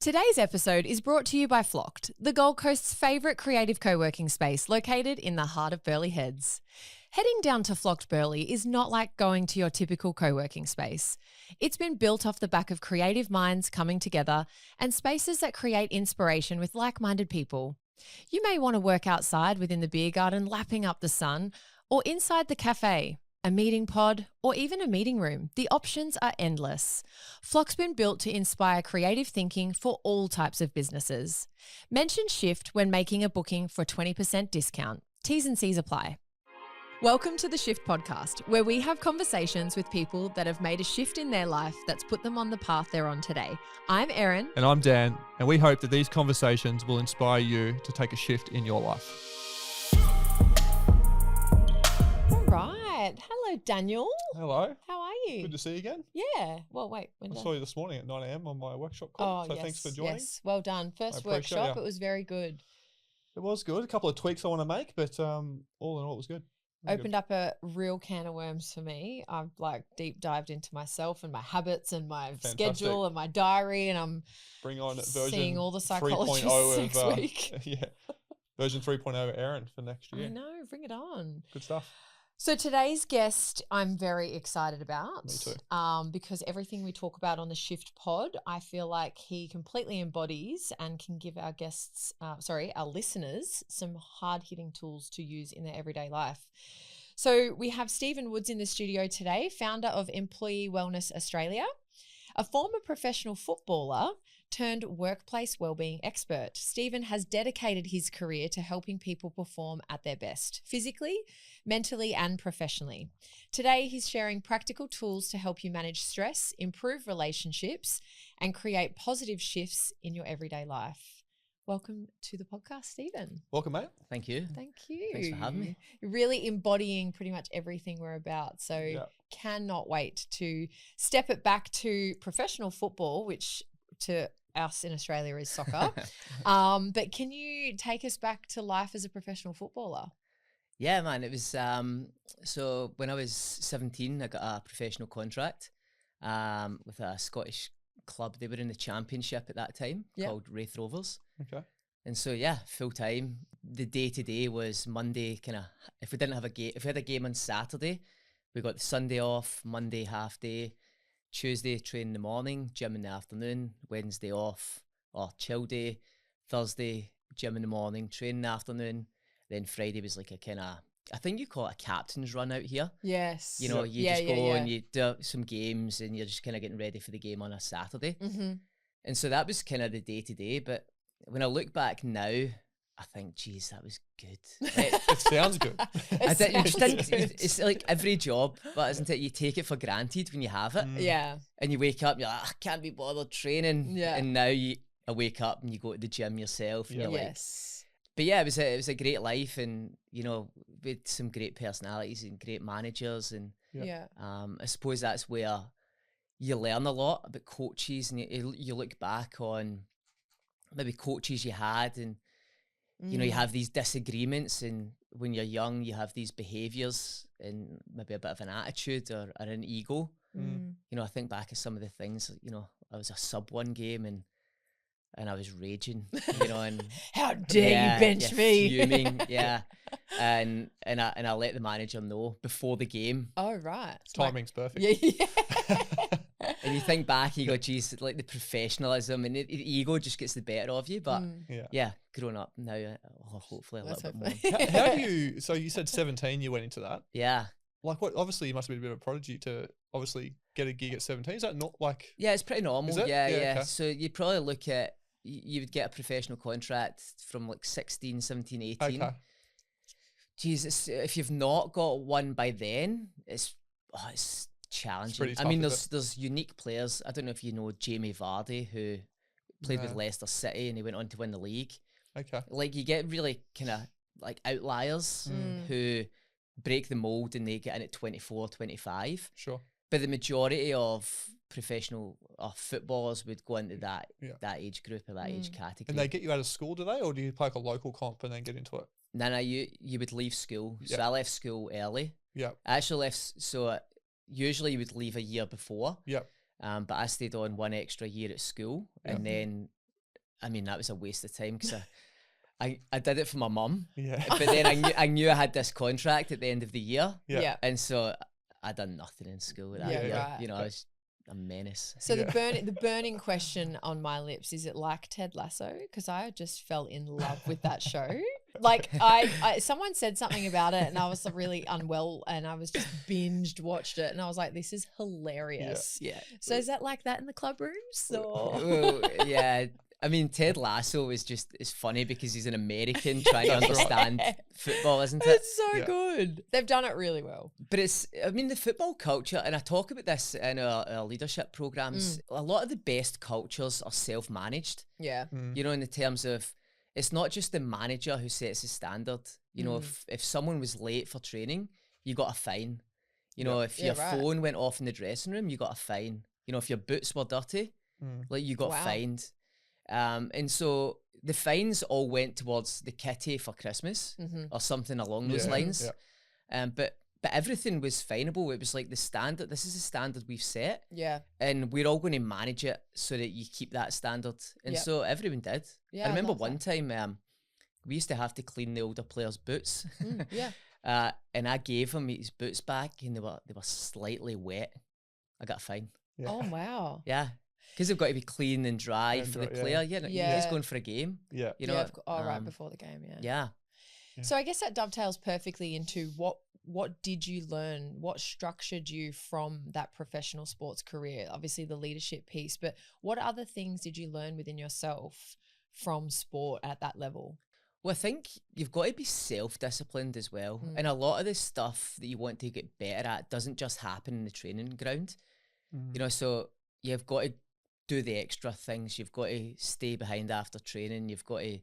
Today's episode is brought to you by Flockd, the Gold Coast's favourite creative co-working space located in the heart of Burleigh Heads. Heading down to Flockd Burleigh is not like going to your typical co-working space. It's been built off the back of creative minds coming together and spaces that create inspiration with like-minded people. You may want to work outside within the beer garden lapping up the sun, or inside the cafe, a meeting pod, or even a meeting room. The options are endless. Flock's been built to inspire creative thinking for all types of businesses. Mention SHFT when making a booking for 20% discount. T's and C's apply. Welcome to the SHFT podcast, where we have conversations with people that have made a shift in their life that's put them on the path they're on today. I'm Erin. And I'm Dan, and we hope that these conversations will inspire you to take a shift in your life. All right. Hello, Daniel. Hello. How are you? Good to see you again. Yeah. Well, wait. I saw you this morning at 9 a.m. on my workshop call, so yes, thanks for joining. Yes, well done. First appreciate workshop, ya. it was very good. It was good. A couple of tweaks I want to make, but all in all, it was good. Opened up a real can of worms for me. I've deep dived into myself and my habits and my schedule and my diary, and I'm Bring on seeing version all the psychologists 3.0 next of week. version 3.0 of Erin for next year. I know, bring it on. Good stuff. So today's guest, I'm very excited about. Me too. Because everything we talk about on the SHFT pod, I feel like he completely embodies and can give our our listeners, some hard-hitting tools to use in their everyday life. So we have Stephen Woods in the studio today, founder of Employee Wellness Australia, a former professional footballer turned workplace wellbeing expert. Stephen has dedicated his career to helping people perform at their best, physically, mentally, and professionally. Today, he's sharing practical tools to help you manage stress, improve relationships, and create positive shifts in your everyday life. Welcome to the podcast, Stephen. Welcome, mate. Thank you. Thank you. Thanks for having me. You're really embodying pretty much everything we're about. So cannot wait to step it back to professional football, which to us in Australia is soccer. But can you take us back to life as a professional footballer? Yeah, man. It was so when I was 17, I got a professional contract with a Scottish club. They were in the championship at that time called Wraith Rovers. Okay. And so full time. The day to day was Monday. If we didn't have a game, if we had a game on Saturday, we got the Sunday off. Monday half day. Tuesday train in the morning, gym in the afternoon. Wednesday off or chill day. Thursday gym in the morning, train in the afternoon. Then Friday was like a kind of, I think you call it a captain's run out here. Yes. You know, you just go and you do some games and you're just kind of getting ready for the game on a Saturday. Mm-hmm. And so that was kind of the day to day. But when I look back now, I think, geez, that was good. It sounds good. It's like every job, but isn't it? You take it for granted when you have it. Yeah. And you wake up, and you're like, I can't be bothered training. Yeah. And now I wake up and you go to the gym yourself. And you're like, but yeah, it was a great life, and you know, with some great personalities and great managers, and I suppose that's where you learn a lot about coaches, and you look back on maybe coaches you had, and you know, you have these disagreements, and when you're young, you have these behaviours and maybe a bit of an attitude or an ego. You know, I think back at some of the things. You know, I was a sub one game and I was raging, you know, and how dare you bench me? Fuming, and I let the manager know before the game. Oh right, Timing's perfect. Yeah. And you think back, and you go, geez, like the professionalism and the ego just gets the better of you. But growing up now, hopefully a little bit more. How do you? So you said 17, you went into that. Yeah. Like what? Obviously, you must have been a bit of a prodigy to obviously get a gig at 17. Is that not like? Yeah, it's pretty normal. Is it? Yeah. Okay. So you probably look at, you would get a professional contract from like 16, 17, 18. Okay. Jesus, if you've not got one by then, it's challenging. It's tough, I mean, there's unique players. I don't know if you know Jamie Vardy, who played with Leicester City and he went on to win the league. Okay. Like you get really kind of like outliers who break the mold and they get in at 24, 25. Sure. But the majority of professional footballers would go into that age group or that age category. And they get you out of school, do they? Or do you play like a local comp and then get into it? No, you would leave school. So I left school early. Yeah. I actually left, so usually you would leave a year before. Yeah. But I stayed on one extra year at school and then I mean, that was a waste of time because I did it for my mum. Yeah. But then I knew I had this contract at the end of the year. Yeah. And so I done nothing in school that year. Right. You know, I was a menace. So the burning question on my lips, is it like Ted Lasso? Because I just fell in love with that show. Like I someone said something about it and I was really unwell and I was just watched it and I was like, this is hilarious. Yeah. So is that like that in the club rooms? Or? Well, yeah. I mean, Ted Lasso is funny because he's an American trying to understand football, isn't it? It's so good. They've done it really well. But the football culture, and I talk about this in our leadership programs, a lot of the best cultures are self-managed. Yeah. You know, in the terms of, it's not just the manager who sets the standard. You know, if someone was late for training, you got a fine. You know, if your phone went off in the dressing room, you got a fine. You know, if your boots were dirty, like you got fined. And so the fines all went towards the kitty for Christmas or something along those lines. Yeah. But everything was fineable. It was like the standard. This is the standard we've set. Yeah. And we're all going to manage it so that you keep that standard. And so everyone did. Yeah, I remember one time we used to have to clean the older players' boots. And I gave him his boots back and they were slightly wet. I got a fine. Yeah. Oh, wow. Yeah. Because they've got to be clean and dry for the player. Yeah. You guys going for a game. Yeah. You know, right before the game. Yeah. So I guess that dovetails perfectly into what did you learn? What structured you from that professional sports career? Obviously the leadership piece, but what other things did you learn within yourself from sport at that level? Well, I think you've got to be self-disciplined as well. And a lot of the stuff that you want to get better at doesn't just happen in the training ground. You know, so you've got to do the extra things. You've got to stay behind after training. You've got to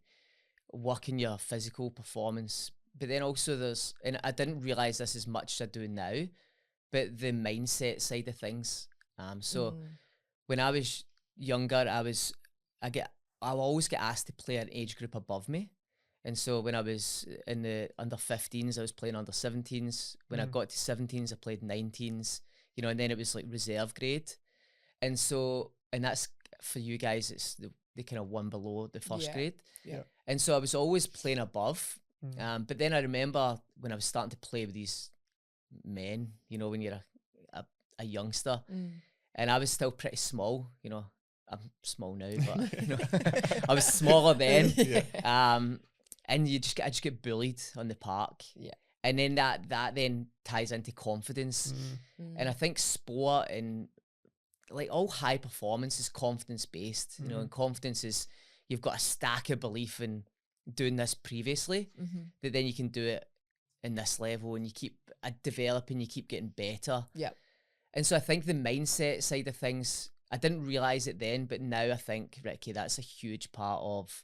work in your physical performance. But then also and I didn't realise this as much as I do now, but the mindset side of things. So when I was younger, I always get asked to play an age group above me. And so when I was in the under 15s, I was playing under 17s. When I got to 17s, I played 19s, you know, and then it was like reserve grade. And so, and that's for you guys, it's the kind of one below the first grade. Yeah. And so I was always playing above. But then I remember when I was starting to play with these men, you know, when you're a youngster, and I was still pretty small, you know, I'm small now, but you know, I was smaller then. And I just get bullied on the park. Yeah. And then that then ties into confidence. And I think sport and like all high performance is confidence based, you know, and confidence is you've got a stack of belief in doing this previously, that then you can do it in this level and you keep developing, you keep getting better. Yeah. And so I think the mindset side of things, I didn't realize it then, but now I think, Ricky, that's a huge part of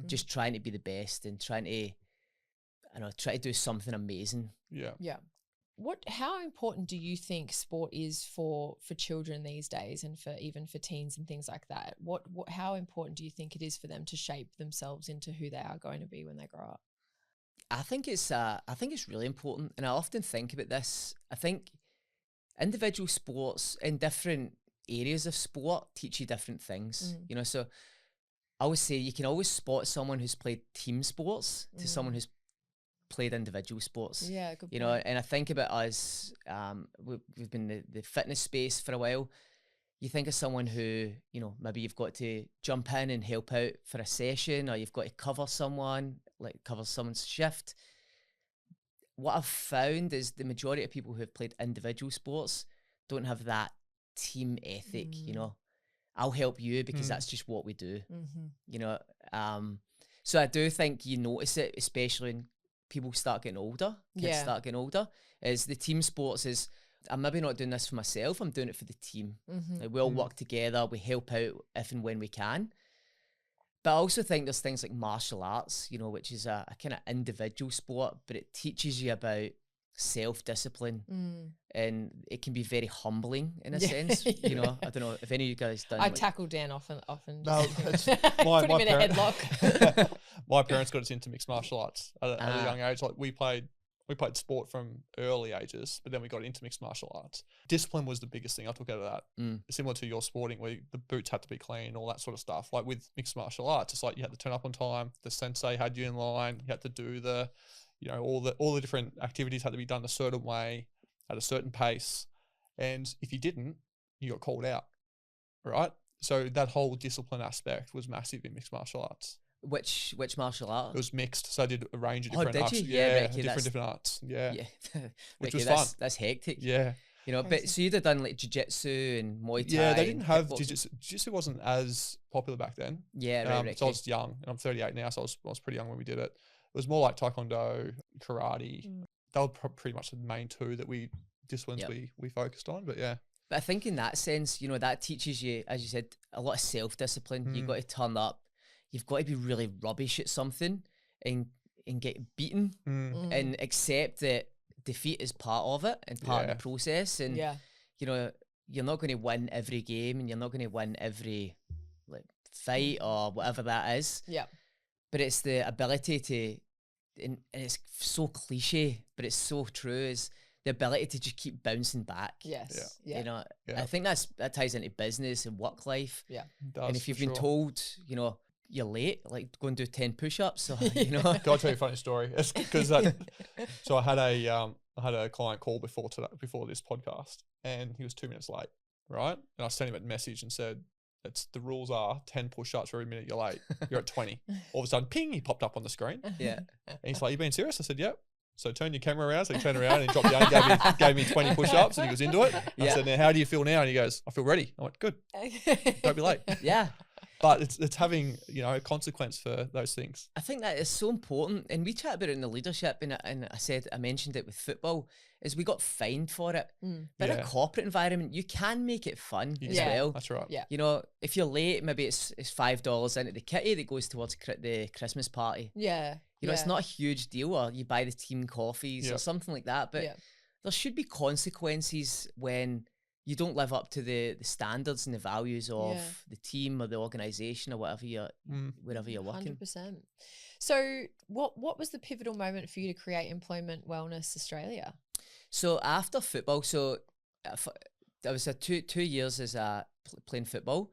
just trying to be the best and trying to do something amazing. Yeah. Yeah. How important do you think sport is for children these days and even for teens and things like that? How important do you think it is for them to shape themselves into who they are going to be when they grow up? I think it's really important, and I often think about this. I think individual sports in different areas of sport teach you different things. You know, so I always say you can always spot someone who's played team sports to someone who's played individual sports. Yeah, good point. You know, and I think about us, we've been in the fitness space for a while. You think of someone who, you know, maybe you've got to jump in and help out for a session, or you've got to cover someone's shift. What I've found is the majority of people who have played individual sports don't have that team ethic, you know. I'll help you because that's just what we do, you know. So I do think you notice it, especially when people start getting older, kids start getting older, is the team sports is, I'm maybe not doing this for myself, I'm doing it for the team. Like we all work together, we help out if and when we can. But I also think there's things like martial arts, you know, which is a kind of individual sport, but it teaches you about self-discipline and it can be very humbling in a sense. You know, I don't know if any of you guys done. I tackle Dan often. No, put him in a headlock. My parents got us into mixed martial arts at a young age. Like we played we played sport from early ages, but then we got into mixed martial arts. Discipline was the biggest thing I took out of that. Similar to your sporting, where the boots had to be clean, all that sort of stuff. Like with mixed martial arts, it's like you had to turn up on time. The sensei had you in line. You had to do the, all the different activities had to be done a certain way, at a certain pace. And if you didn't, you got called out, right? So that whole discipline aspect was massive in mixed martial arts. Which martial art? It was mixed, so I did a range of different arts. Ricky, different arts. Yeah. Which Ricky, was fun. That's hectic. Yeah. But so you'd have done like jiu-jitsu and Muay Thai. Yeah, they didn't have jiu-jitsu. Jiu-jitsu wasn't as popular back then. Yeah, right. So I was young, and I'm 38 now, so I was pretty young when we did it. It was more like taekwondo, karate. They were pretty much the main two disciplines we focused on. But yeah. But I think in that sense, that teaches you, as you said, a lot of self-discipline. You've got to turn up. You've got to be really rubbish at something and get beaten and accept that defeat is part of it and part of the process. And, you're not going to win every game and you're not going to win every fight or whatever that is. Yeah. But it's the ability to, and it's so cliche, but it's so true, is the ability to just keep bouncing back. Yes. Yeah. I think that ties into business and work life. Yeah. And if you've been told, you're late, like go and do 10 push-ups. So, Can I tell you a funny story? It's because so I had a client call before this podcast, and he was 2 minutes late, right? And I sent him a message and said, the rules are 10 push-ups for every minute you're late. You're at 20. All of a sudden, ping, he popped up on the screen. Yeah. And he's like, "You being serious?" I said, "Yep." So turn your camera around. So he turned around and he dropped down and gave me 20 push-ups, and he was into it. I said, "Now, how do you feel now?" And he goes, "I feel ready." I went, "Good. Don't be late." Yeah. But it's having, a consequence for those things. I think that is so important. And we chat about it in the leadership, and I mentioned it with football, is we got fined for it. But in a corporate environment, you can make it fun as well. That's right. Yeah. If you're late, maybe it's $5 into the kitty that goes towards the Christmas party. Yeah. It's not a huge deal, or you buy the team coffees or something like that. But there should be consequences when you don't live up to the standards and the values of the team or the organisation or wherever you're working. 100%. So what was the pivotal moment for you to create Employment Wellness Australia? So after football, I was 2 years as playing football,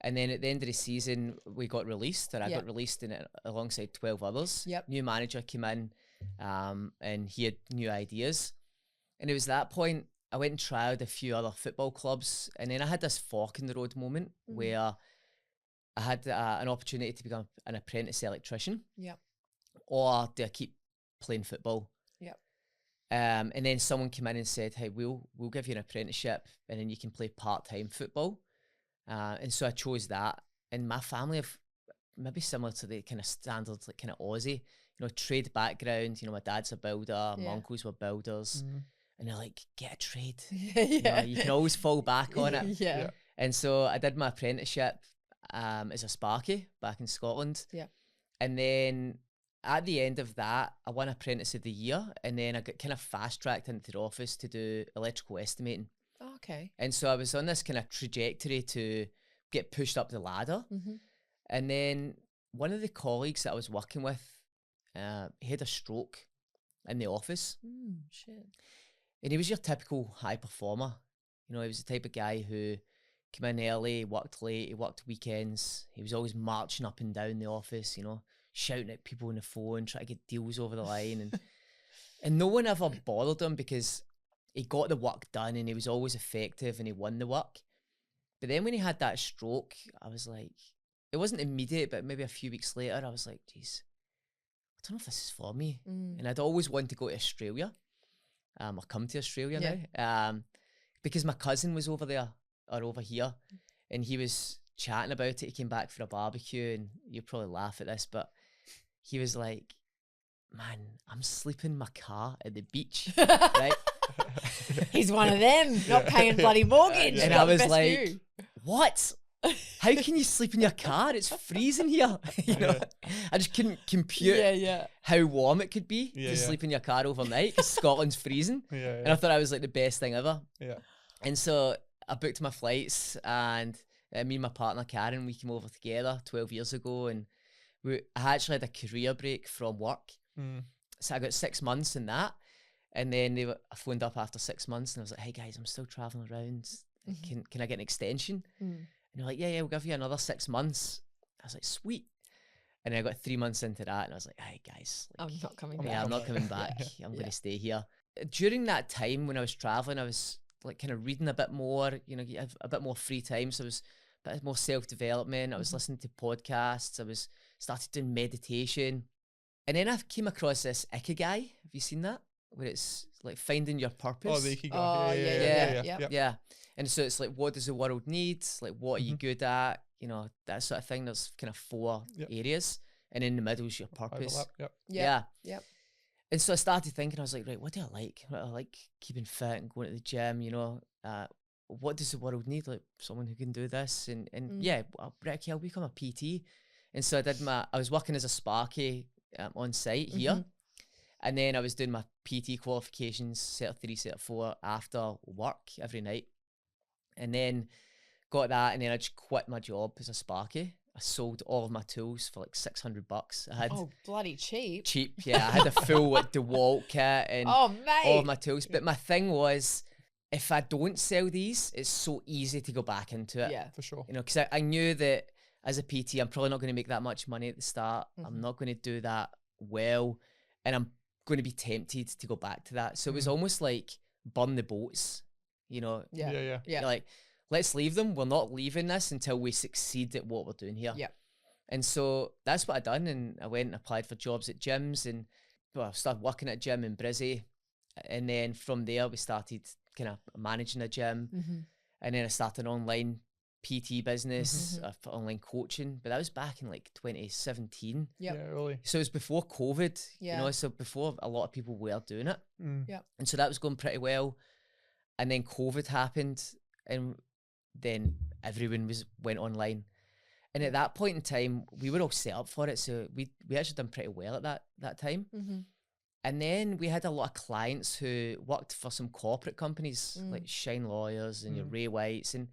and then at the end of the season we got released, and I got released alongside 12 others. New manager came in, and he had new ideas, and it was that point I went and tried a few other football clubs, and then I had this fork in the road moment where I had an opportunity to become an apprentice electrician. Or do I keep playing football? And then someone came in and said, "Hey, we'll give you an apprenticeship, and then you can play part-time football." And so I chose that. And my family have maybe similar to the kind of standards, like kind of Aussie, trade background. My dad's a builder, my uncles were builders. And they're like, "Get a trade." You can always fall back on it. And so I did my apprenticeship as a sparky back in Scotland. And then at the end of that, I won Apprentice of the Year, and then I got kind of fast-tracked into the office to do electrical estimating. Oh, okay. And so I was on this kind of trajectory to get pushed up the ladder. And then one of the colleagues that I was working with, he had a stroke in the office. Shit. And he was your typical high performer. He was the type of guy who came in early, worked late, he worked weekends. He was always marching up and down the office, shouting at people on the phone, trying to get deals over the line. And no one ever bothered him because he got the work done and he was always effective and he won the work. But then when he had that stroke, I was like, it wasn't immediate, but maybe a few weeks later, I was like, geez, I don't know if this is for me. And I'd always wanted to go to Australia. Or come to Australia now, because my cousin was over here, and he was chatting about it. He came back for a barbecue, and you'll probably laugh at this, but he was like, "Man, I'm sleeping in my car at the beach," right? He's one of them, not paying bloody mortgage. And I was like, "What? How can you sleep in your car? It's freezing here." I just couldn't compute how warm it could be to sleep in your car overnight because Scotland's freezing. And I thought I was like the best thing ever. And so I booked my flights, and me and my partner Karen, we came over together 12 years ago, and I actually had a career break from work. So I got 6 months in that. And then I phoned up after 6 months and I was like, hey guys, I'm still traveling around. Can I get an extension? And they're like, yeah, we'll give you another 6 months. I was like, sweet. And then I got 3 months into that and I was like, hey guys, like, I'm not coming back. Yeah, I'm not coming back. I'm going to stay here. During that time when I was traveling, I was like kind of reading a bit more, you know, you have a bit more free time. So I was a bit more self-development. I was listening to podcasts. I was started doing meditation. And then I came across this Ikigai. Have you seen that? Where it's like finding your purpose. Oh, the Ikigai. Oh, yeah. And so it's like, what does the world need? Like, what are you good at? You know, that sort of thing. There's kind of 4 areas. And in the middle is your purpose. Overlap. Yeah. And so I started thinking, I was like, right, what do I like? I like keeping fit and going to the gym, you know. What does the world need? Like someone who can do this. And yeah, Ricky, I'll become a PT. And so I was working as a Sparky on site here. And then I was doing my PT qualifications, Cert 3, Cert 4 after work every night. And then got that, and then I just quit my job as a Sparky. I sold all of my tools for like $600. I had bloody cheap. Cheap, yeah. I had a full like DeWalt kit and all of my tools. But my thing was, if I don't sell these, it's so easy to go back into it. Yeah, for sure. You know, because I knew that as a PT, I'm probably not going to make that much money at the start. I'm not going to do that well, and I'm going to be tempted to go back to that. So it was almost like burn the boats, you know. Yeah. Like, let's leave them. We're not leaving this until we succeed at what we're doing here. Yeah. And so that's what I done. And I went and applied for jobs at gyms, and I started working at a gym in Brizzy. And then from there, we started kind of managing a gym. And then I started an online PT business for online coaching. But that was back in like 2017. Yeah, really. So it was before COVID, you know, so before a lot of people were doing it. Yeah. And so that was going pretty well. And then COVID happened, and then everyone went online. And at that point in time, we were all set up for it. So we actually done pretty well at that time. And then we had a lot of clients who worked for some corporate companies like Shine Lawyers and your Ray Whites. And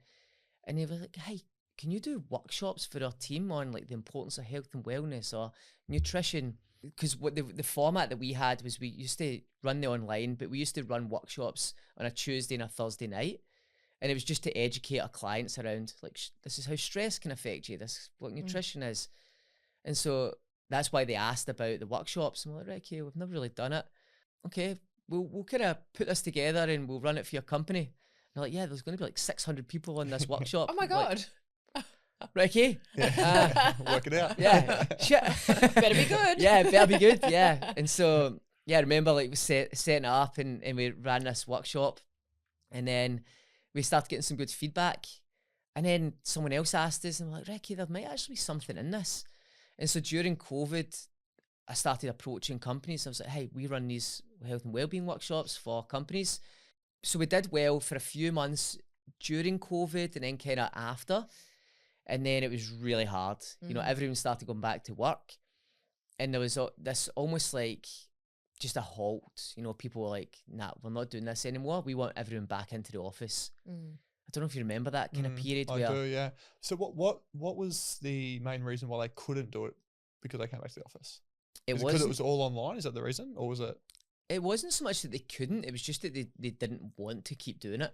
they were like, hey, can you do workshops for our team on like the importance of health and wellness or nutrition? Because what the format that we had was we used to run the online, but we used to run workshops on a Tuesday and a Thursday night. And it was just to educate our clients around, like, this is how stress can affect you. This is what nutrition is. And so that's why they asked about the workshops. And we're like, right, okay, we've never really done it. Okay, we'll kind of put this together and we'll run it for your company. And they're like, yeah, there's going to be like 600 people in this workshop. Oh my God. Like, right, okay. Work it out. Yeah. Shit. Better be good. Yeah, better be good. Yeah. And so, yeah, I remember like we setting it up and we ran this workshop. And then we started getting some good feedback. And then someone else asked us, and we're like, Ricky, there might actually be something in this. And so during COVID, I started approaching companies. I was like, hey, we run these health and wellbeing workshops for companies. So we did well for a few months during COVID and then kind of after. And then it was really hard. You know, everyone started going back to work. And there was this almost like just a halt. You know, people were like, nah, we're not doing this anymore. We want everyone back into the office. I don't know if you remember that kind of period. I do, yeah. So what was the main reason why they couldn't do it because they came back to the office? Because it was all online? Is that the reason? Or was it? It wasn't so much that they couldn't. It was just that they didn't want to keep doing it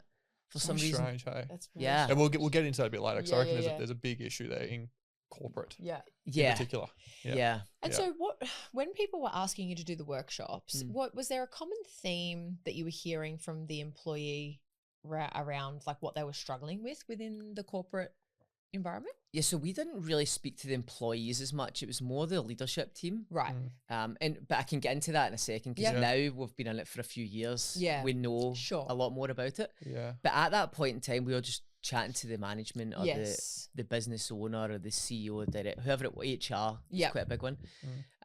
for some reason. Strange, hey? That's yeah. And we'll get into that a bit later because I reckon there's a big issue there in corporate. Yeah. In particular. Yeah. And so when people were asking you to do the workshops, what was there a common theme that you were hearing from the employee around like what they were struggling with within the corporate environment? Yeah, so we didn't really speak to the employees as much. It was more the leadership team. Right. But I can get into that in a second because now we've been in it for a few years. Yeah. We know a lot more about it. Yeah. But at that point in time, we were just chatting to the management or the business owner or the CEO, whoever it was, HR, it's quite a big one.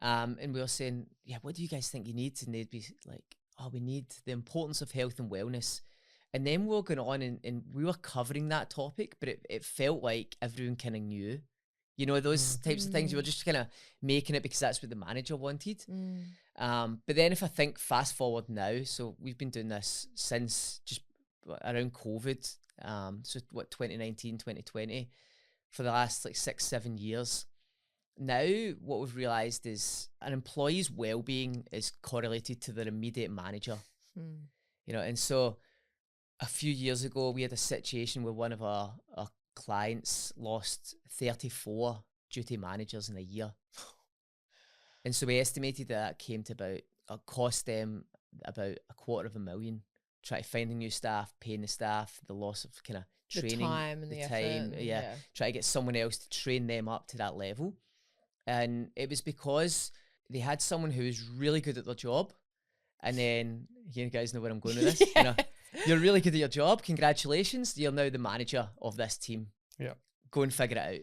And we were saying, yeah, what do you guys think you need? And they'd be like, oh, we need the importance of health and wellness. And then we were going on and we were covering that topic, but it felt like everyone kind of knew, you know, those types of things. You were just kind of making it because that's what the manager wanted. But then if I think fast forward now, so we've been doing this since just around COVID. So 2019, 2020, for the last like 6-7 years. Now what we've realized is an employee's well-being is correlated to their immediate manager. You know, and so a few years ago, we had a situation where one of our clients lost 34 duty managers in a year. And so we estimated that came to cost them about $250,000, try to find the new staff, paying the staff, the loss of kind of training, the time and the effort. Yeah, try to get someone else to train them up to that level. And it was because they had someone who was really good at their job. And then, you guys know where I'm going with this. You know, you're really good at your job. Congratulations. You're now the manager of this team. Yeah. Go and figure it out.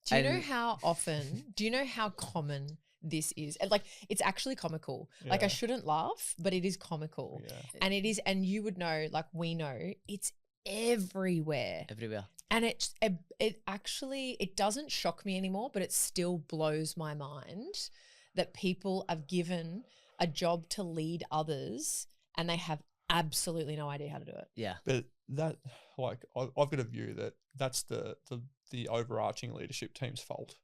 Do you know how common this is? And like, it's actually comical. Yeah. Like, I shouldn't laugh, but it is comical. Yeah. And it is, and you would know, like we know, it's everywhere. And it actually, it doesn't shock me anymore, but it still blows my mind that people are given a job to lead others and they have absolutely no idea how to do it. Yeah. But that, like, I've got a view that that's the overarching leadership team's fault,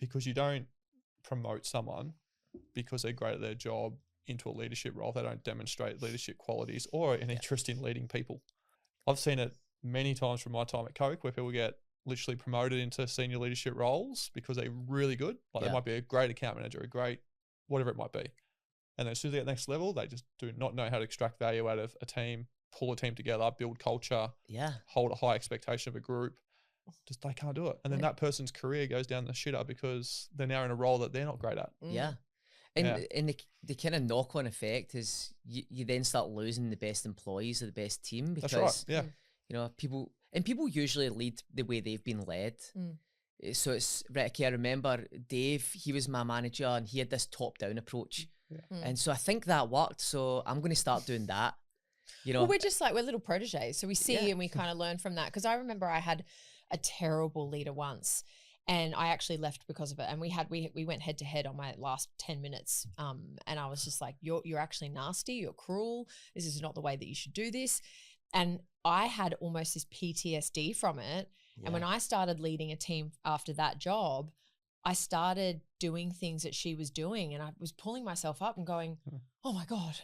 because you don't promote someone because they're great at their job into a leadership role. They don't demonstrate leadership qualities or an interest in leading people. I've seen it many times from my time at Coke where people get literally promoted into senior leadership roles because they're really good. Like they might be a great account manager, a great whatever it might be. And then as soon as they get next level, they just do not know how to extract value out of a team, pull a team together, build culture, hold a high expectation of a group. Just they can't do it. And then that person's career goes down the shitter because they're now in a role that they're not great at. Yeah. And the kind of knock-on effect is you then start losing the best employees or the best team because, that's right. you know, people usually lead the way they've been led. So it's, Ricky, I remember Dave, he was my manager and he had this top-down approach. Yeah. And so I think that worked. So I'm going to start doing that. You know, well, we're little proteges. So we see and we kind of learn from that. Because I remember I had a terrible leader once and I actually left because of it. And we went head to head on my last 10 minutes. And I was just like, you're actually nasty. You're cruel. This is not the way that you should do this. And I had almost this PTSD from it. Yeah. And when I started leading a team after that job, I started doing things that she was doing and I was pulling myself up and going, oh my God,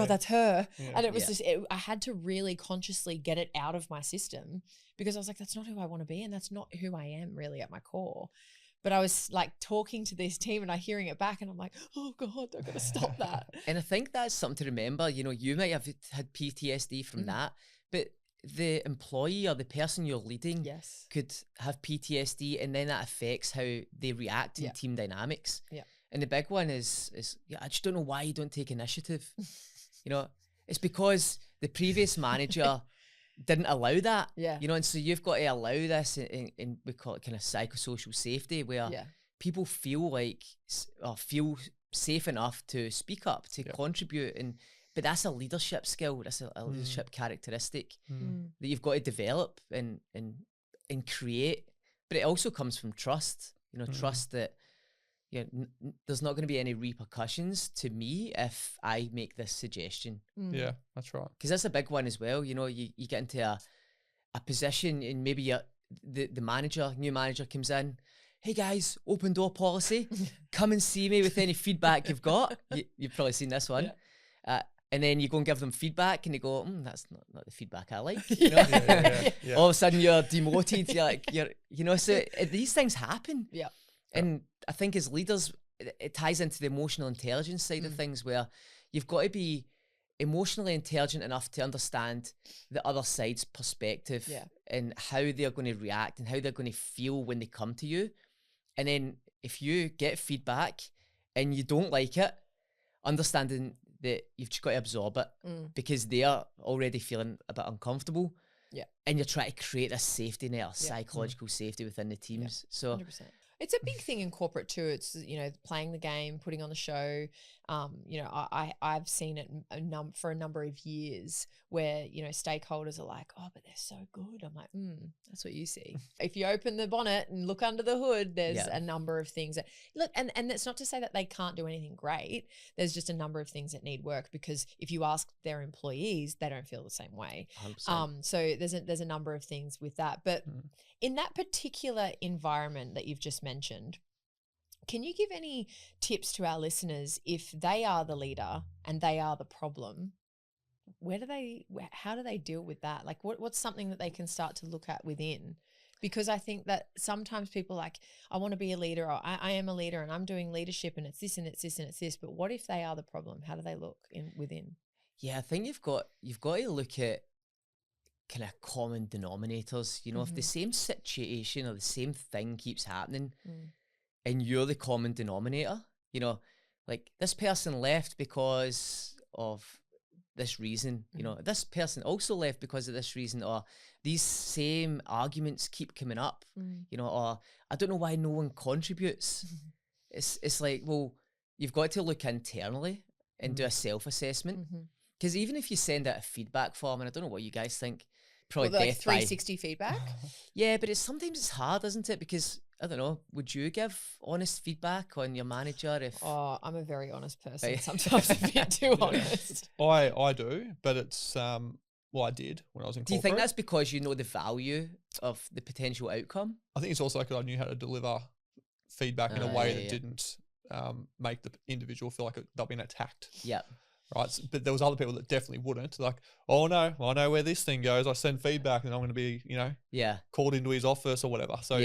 that's her. Yeah. And it was just, I had to really consciously get it out of my system because I was like, that's not who I want to be. And that's not who I am really at my core. But I was like talking to this team and I hearing it back and I'm like, oh God, I've got to stop that. And I think that's something to remember. You know, you might have had PTSD from that, but the employee or the person you're leading could have PTSD and then that affects how they react in team dynamics. Yeah. And the big one is I just don't know why you don't take initiative. You know, it's because the previous manager didn't allow that. Yeah. You know, and so you've got to allow this in we call it kind of psychosocial safety where people feel like or feel safe enough to speak up, to contribute but that's a leadership skill. That's a leadership characteristic that you've got to develop and create. But it also comes from trust. You know, trust that there's not going to be any repercussions to me if I make this suggestion. Yeah, that's right. Because that's a big one as well. You know, you get into a position and maybe the new manager comes in. Hey guys, open door policy. Come and see me with any feedback you've got. You've probably seen this one. Yeah. And then you go and give them feedback and they go, that's not the feedback I like. You know? Yeah. All of a sudden you're demoted. So these things happen. Yeah. And I think as leaders, it ties into the emotional intelligence side of things where you've got to be emotionally intelligent enough to understand the other side's perspective and how they're going to react and how they're going to feel when they come to you. And then if you get feedback and you don't like it, understanding that you've just got to absorb it because they are already feeling a bit uncomfortable. Yeah. And you're trying to create a safety net, or psychological safety within the teams. Yeah. So 100%. It's a big thing in corporate too. It's, you know, playing the game, putting on the show. You know, I've seen it for a number of years where, you know, stakeholders are like, oh, but they're so good. I'm like, that's what you see. If you open the bonnet and look under the hood, there's a number of things that look, and it's not to say that they can't do anything great. There's just a number of things that need work because if you ask their employees, they don't feel the same way. 100%. So there's a number of things with that. But in that particular environment that you've just mentioned, can you give any tips to our listeners if they are the leader and they are the problem? how do they deal with that? Like what's something that they can start to look at within? Because I think that sometimes people like, I want to be a leader, or I am a leader and I'm doing leadership and it's this and it's this and it's this. But what if they are the problem? How do they look within? Yeah, I think you've got to look at kind of common denominators. You know, if the same situation or the same thing keeps happening and you're the common denominator, you know, like this person left because of this reason, you know, this person also left because of this reason, or these same arguments keep coming up, you know, or I don't know why no one contributes. It's like, well, you've got to look internally and do a self-assessment. Because even if you send out a feedback form, and I don't know what you guys think, probably like 360 feedback. Yeah, but sometimes it's hard, isn't it? Because I don't know, would you give honest feedback on your manager if... Oh, I'm a very honest person. Sometimes a bit too honest. I do, but it's, well, I did when I was in corporate. Do you think that's because you know the value of the potential outcome? I think it's also because I knew how to deliver feedback in a way that didn't make the individual feel like they're being attacked. Yeah. Right. But there was other people that definitely wouldn't. Like, oh no, I know where this thing goes. I send feedback and I'm going to be, you know, called into his office or whatever. So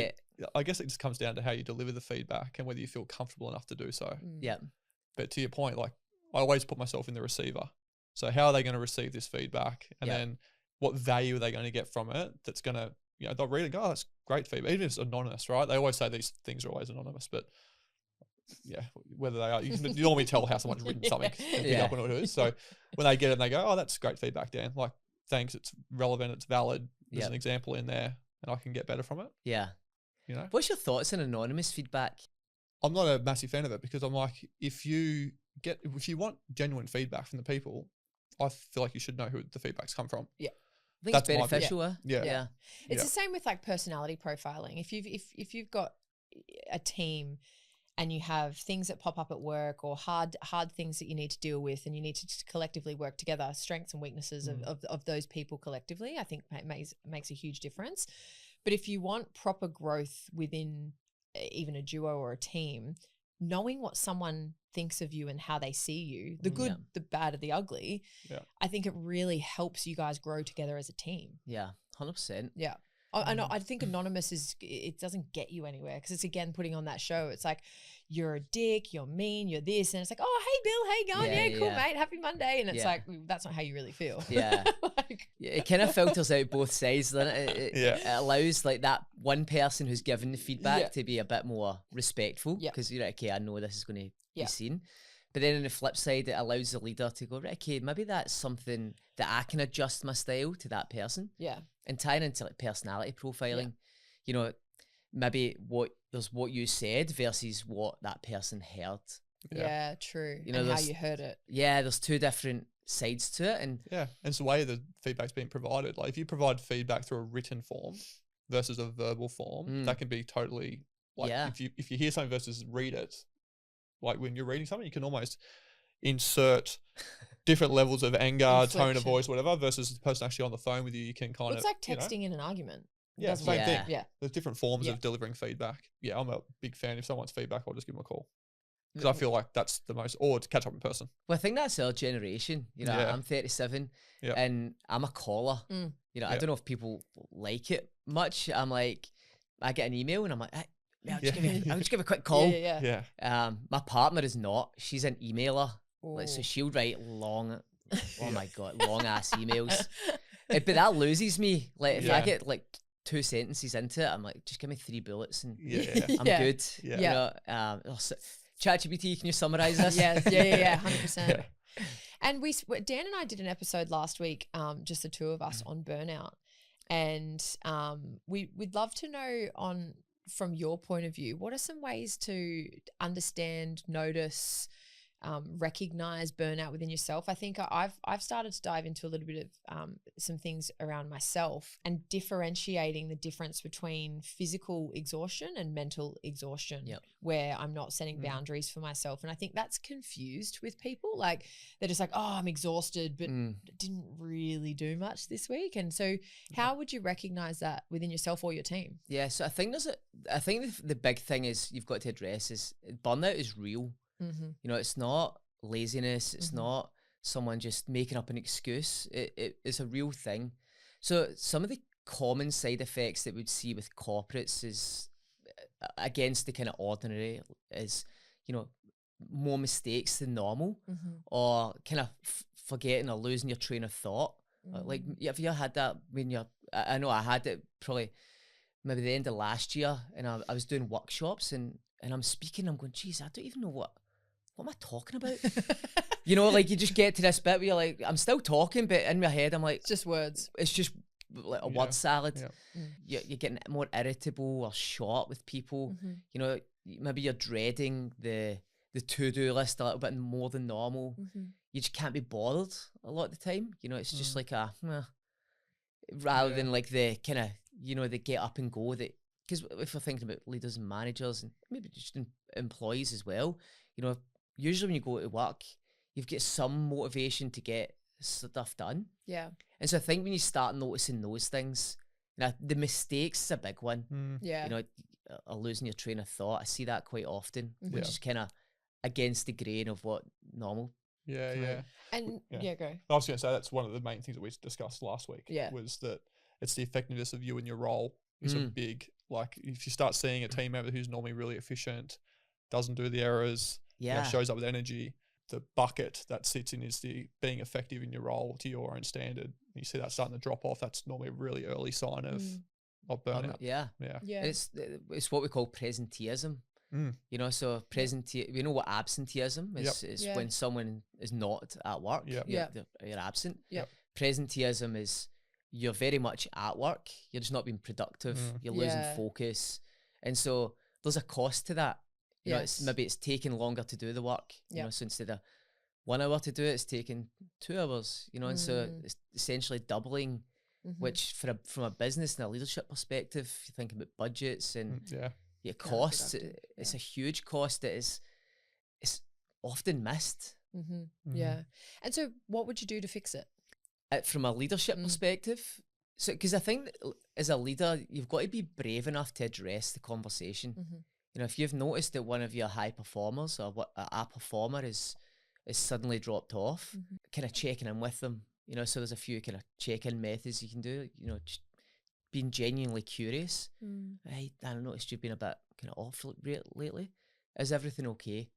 I guess it just comes down to how you deliver the feedback and whether you feel comfortable enough to do so. Yeah. But to your point, like I always put myself in the receiver. So how are they going to receive this feedback? And then what value are they going to get from it? That's going to, you know, they'll read it and go, oh, that's great feedback. Even if it's anonymous, right? They always say these things are always anonymous, but yeah, whether they are, you normally tell how someone's written something and pick up on what it is. So when they get it and they go, oh, that's great feedback, Dan. Like, thanks, it's relevant, it's valid. There's an example in there and I can get better from it. Yeah. You know? What's your thoughts on anonymous feedback? I'm not a massive fan of it because I'm like, if you want genuine feedback from the people, I feel like you should know who the feedback's come from. Yeah. I think it's beneficial. Yeah. It's the same with like personality profiling. If you've got a team and you have things that pop up at work or hard things that you need to deal with and you need to collectively work together, strengths and weaknesses of those people collectively, I think makes a huge difference. But if you want proper growth within even a duo or a team, knowing what someone thinks of you and how they see you, the good, the bad, and the ugly, I think it really helps you guys grow together as a team. Yeah, 100%. Yeah. I know. I think anonymous it doesn't get you anywhere because it's again putting on that show. It's like you're a dick, you're mean, you're this, and it's like, oh hey Bill, how you going? Yeah, cool mate, happy Monday, and it's like that's not how you really feel. Yeah, it kind of filters out both sides. Then it allows like that one person who's given the feedback to be a bit more respectful because you're like, okay, I know this is going to be seen. But then on the flip side, it allows the leader to go, right, okay, maybe that's something that I can adjust my style to that person. Yeah. And tying into like personality profiling, you know, maybe what you said versus what that person heard. Yeah, true. You know, and how you heard it. Yeah, there's two different sides to it. And it's the way the feedback's being provided. Like if you provide feedback through a written form versus a verbal form, that can be totally like if you hear something versus read it, like when you're reading something, you can almost insert different levels of anger, tone of voice, whatever, versus the person actually on the phone with you. You can kind of... It's like texting in an argument. Yeah, same thing. Yeah. There's different forms of delivering feedback. Yeah, I'm a big fan. If someone wants feedback, I'll just give them a call. Because I feel like that's the most... Or to catch up in person. Well, I think that's our generation. You know, I'm 37 and I'm a caller. You know, I don't know if people like it much. I'm like, I get an email and I'm like... I'll just give a quick call. My partner is not. She's an emailer. Like, so she'll write long, my God, long ass emails. But that loses me. Like if I get like 2 sentences into it, I'm like, just give me 3 bullets and I'm good. You know, ChatGPT, can you summarize this? Yeah, 100%. And Dan and I did an episode last week, just the two of us on burnout, and we'd love to know from your point of view, what are some ways to understand, notice, recognize burnout within yourself? I think I've started to dive into a little bit of some things around myself and differentiating the difference between physical exhaustion and mental exhaustion, where I'm not setting boundaries for myself. And I think that's confused with people. Like they're just like, oh, I'm exhausted, but didn't really do much this week. And so how would you recognize that within yourself or your team? Yeah, so I think the big thing is you've got to address is burnout is real. You know, it's not laziness. It's not someone just making up an excuse. It's a real thing. So some of the common side effects that we'd see with corporates is against the kind of ordinary is, you know, more mistakes than normal, or kind of forgetting or losing your train of thought. Like, have you had that when you're, I know I had it probably maybe the end of last year, and I was doing workshops and I'm speaking, I'm going, geez, I don't even know what am I talking about? You know, like you just get to this bit where you're like, I'm still talking, but in my head I'm like, it's just words. It's just like a word salad. You're getting more irritable or short with people. You know, maybe you're dreading the to-do list a little bit more than normal. You just can't be bothered a lot of the time. You know, it's just like rather than like the kind of, you know, the get up and go that, because if we're thinking about leaders and managers and maybe just employees as well, you know, usually when you go to work, you've got some motivation to get stuff done. Yeah. And so I think when you start noticing those things, now the mistakes is a big one. Yeah. You know, losing your train of thought. I see that quite often, which is kind of against the grain of what normal. Yeah. And go. I was going to say that's one of the main things that we discussed last week. Was that it's the effectiveness of you and your role is a big, like if you start seeing a team member who's normally really efficient, doesn't do the errors, you know, shows up with energy, the bucket that sits in is the being effective in your role to your own standard. You see that starting to drop off. That's normally a really early sign of burnout. Yeah. It's what we call presenteeism. You know, so we know what absenteeism is when someone is not at work. You're absent. Presenteeism is you're very much at work. You're just not being productive. You're losing focus, and so there's a cost to that. You know, maybe it's taking longer to do the work. You know, so instead of 1 hour to do it, it's taking 2 hours. You know, and so it's essentially doubling. Which, from a business and a leadership perspective, you think about budgets and costs. It's a huge cost that is often missed. Yeah. And so, what would you do to fix it? From a leadership perspective, so because I think as a leader, you've got to be brave enough to address the conversation. You know, if you've noticed that one of your high performers or a performer is suddenly dropped off, kind of checking in with them. You know, so there's a few kind of check-in methods you can do. You know, just being genuinely curious. I noticed you've been a bit kind of off lately. Is everything okay?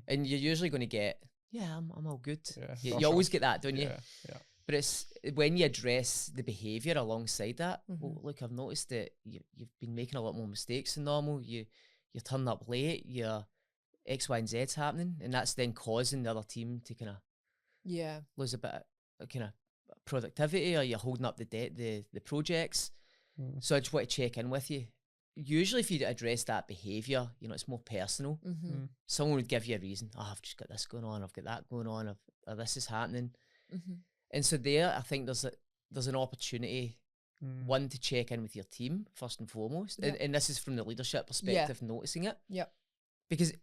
And you're usually going to get, I'm all good. You always get that, don't you? Yeah. But it's when you address the behaviour alongside that. Well, look, I've noticed that you've been making a lot more mistakes than normal. You're turning up late. Your X, Y, and Z's happening, and that's then causing the other team to kind of lose a bit of kind of productivity, or you're holding up the projects. So I just want to check in with you. Usually if you address that behaviour, you know, it's more personal. Someone would give you a reason. Oh, I've just got this going on. I've got that going on. Or this is happening. And so there, I think there's an opportunity, one, to check in with your team first and foremost. And this is from the leadership perspective, noticing it.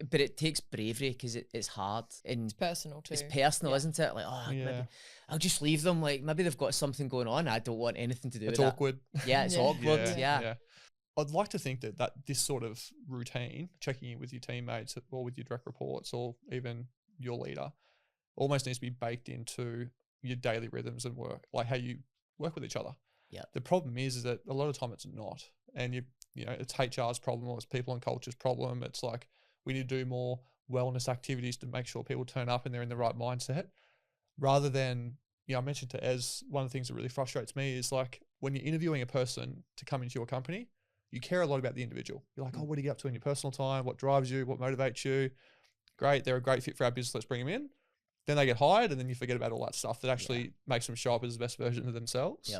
But it takes bravery because it's hard. And it's personal too. It's personal, isn't it? Like, maybe I'll just leave them. Like, maybe they've got something going on. I don't want anything to do with it. It's awkward. Yeah, it's awkward. Yeah. I'd like to think that this sort of routine, checking in with your teammates or with your direct reports or even your leader, almost needs to be baked into your daily rhythms and work, like how you work with each other. The problem is that a lot of time it's not. And you know, it's HR's problem or it's people and culture's problem. It's like, we need to do more wellness activities to make sure people turn up and they're in the right mindset, rather than, you know, I mentioned to Ez, one of the things that really frustrates me is like when you're interviewing a person to come into your company, you care a lot about the individual. You're like, oh, what do you get up to in your personal time? What drives you? What motivates you? Great, they're a great fit for our business. Let's bring them in. Then they get hired, and then you forget about all that stuff that actually makes them show up as the best version of themselves.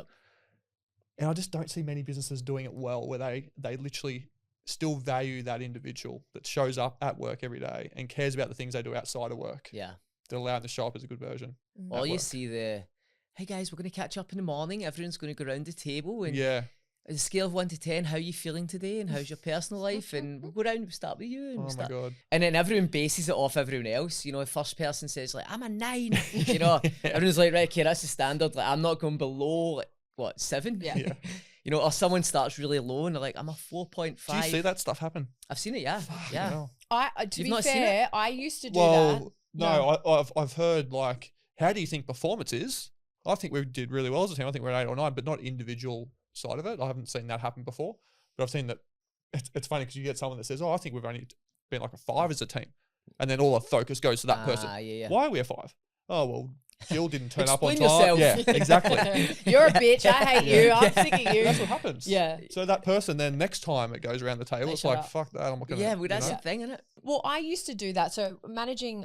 And I just don't see many businesses doing it well, where they literally still value that individual that shows up at work every day and cares about the things they do outside of work. That allow them to show up as a good version. Or you see hey guys, we're going to catch up in the morning. Everyone's going to go around the table and on a scale of 1 to 10, how are you feeling today and how's your personal life? And we'll go around and start with you. And my God. And then everyone bases it off everyone else. You know, the first person says like, I'm a 9. You know, everyone's like, right, okay, that's the standard. Like, I'm not going below, like, 7? You know, or someone starts really low and they're like, I'm a 4.5. Do you see that stuff happen? I've seen it, yeah. To be fair, I used to do that. No, I've heard like How do you think performance is? I think we did really well as a team. I think we're an 8 or 9, but not individual side of it. I haven't seen that happen before. But I've seen that it's funny because you get someone that says, I think we've only been like a 5 as a team. And then all the focus goes to that person. Why are we a 5? Oh, well, Jill didn't turn up on time. Yourself. Yeah, exactly. You're a bitch. I hate you. I'm sick of you. That's what happens. Yeah. So that person then next time it goes around the table, it's like, fuck that. I'm not going to. Yeah, well, that's the thing, isn't it? Well, I used to do that. So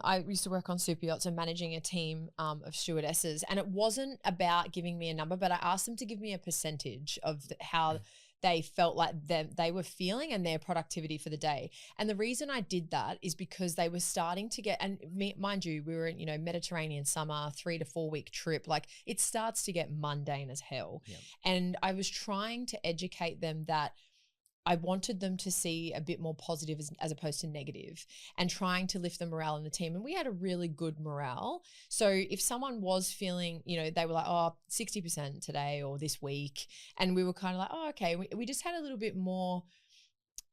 I used to work on super yachts and managing a team of stewardesses. And it wasn't about giving me a number, but I asked them to give me a percentage of how they felt like they were feeling and their productivity for the day. And the reason I did that is because they were starting to get, and mind you, we were in, Mediterranean summer, 3 to 4 week trip. Like it starts to get mundane as hell. Yep. And I was trying to educate them that I wanted them to see a bit more positive as opposed to negative, and trying to lift the morale in the team. And we had a really good morale. So if someone was feeling, they were like, 60% today or this week, and we were kind of like, okay, we just had a little bit more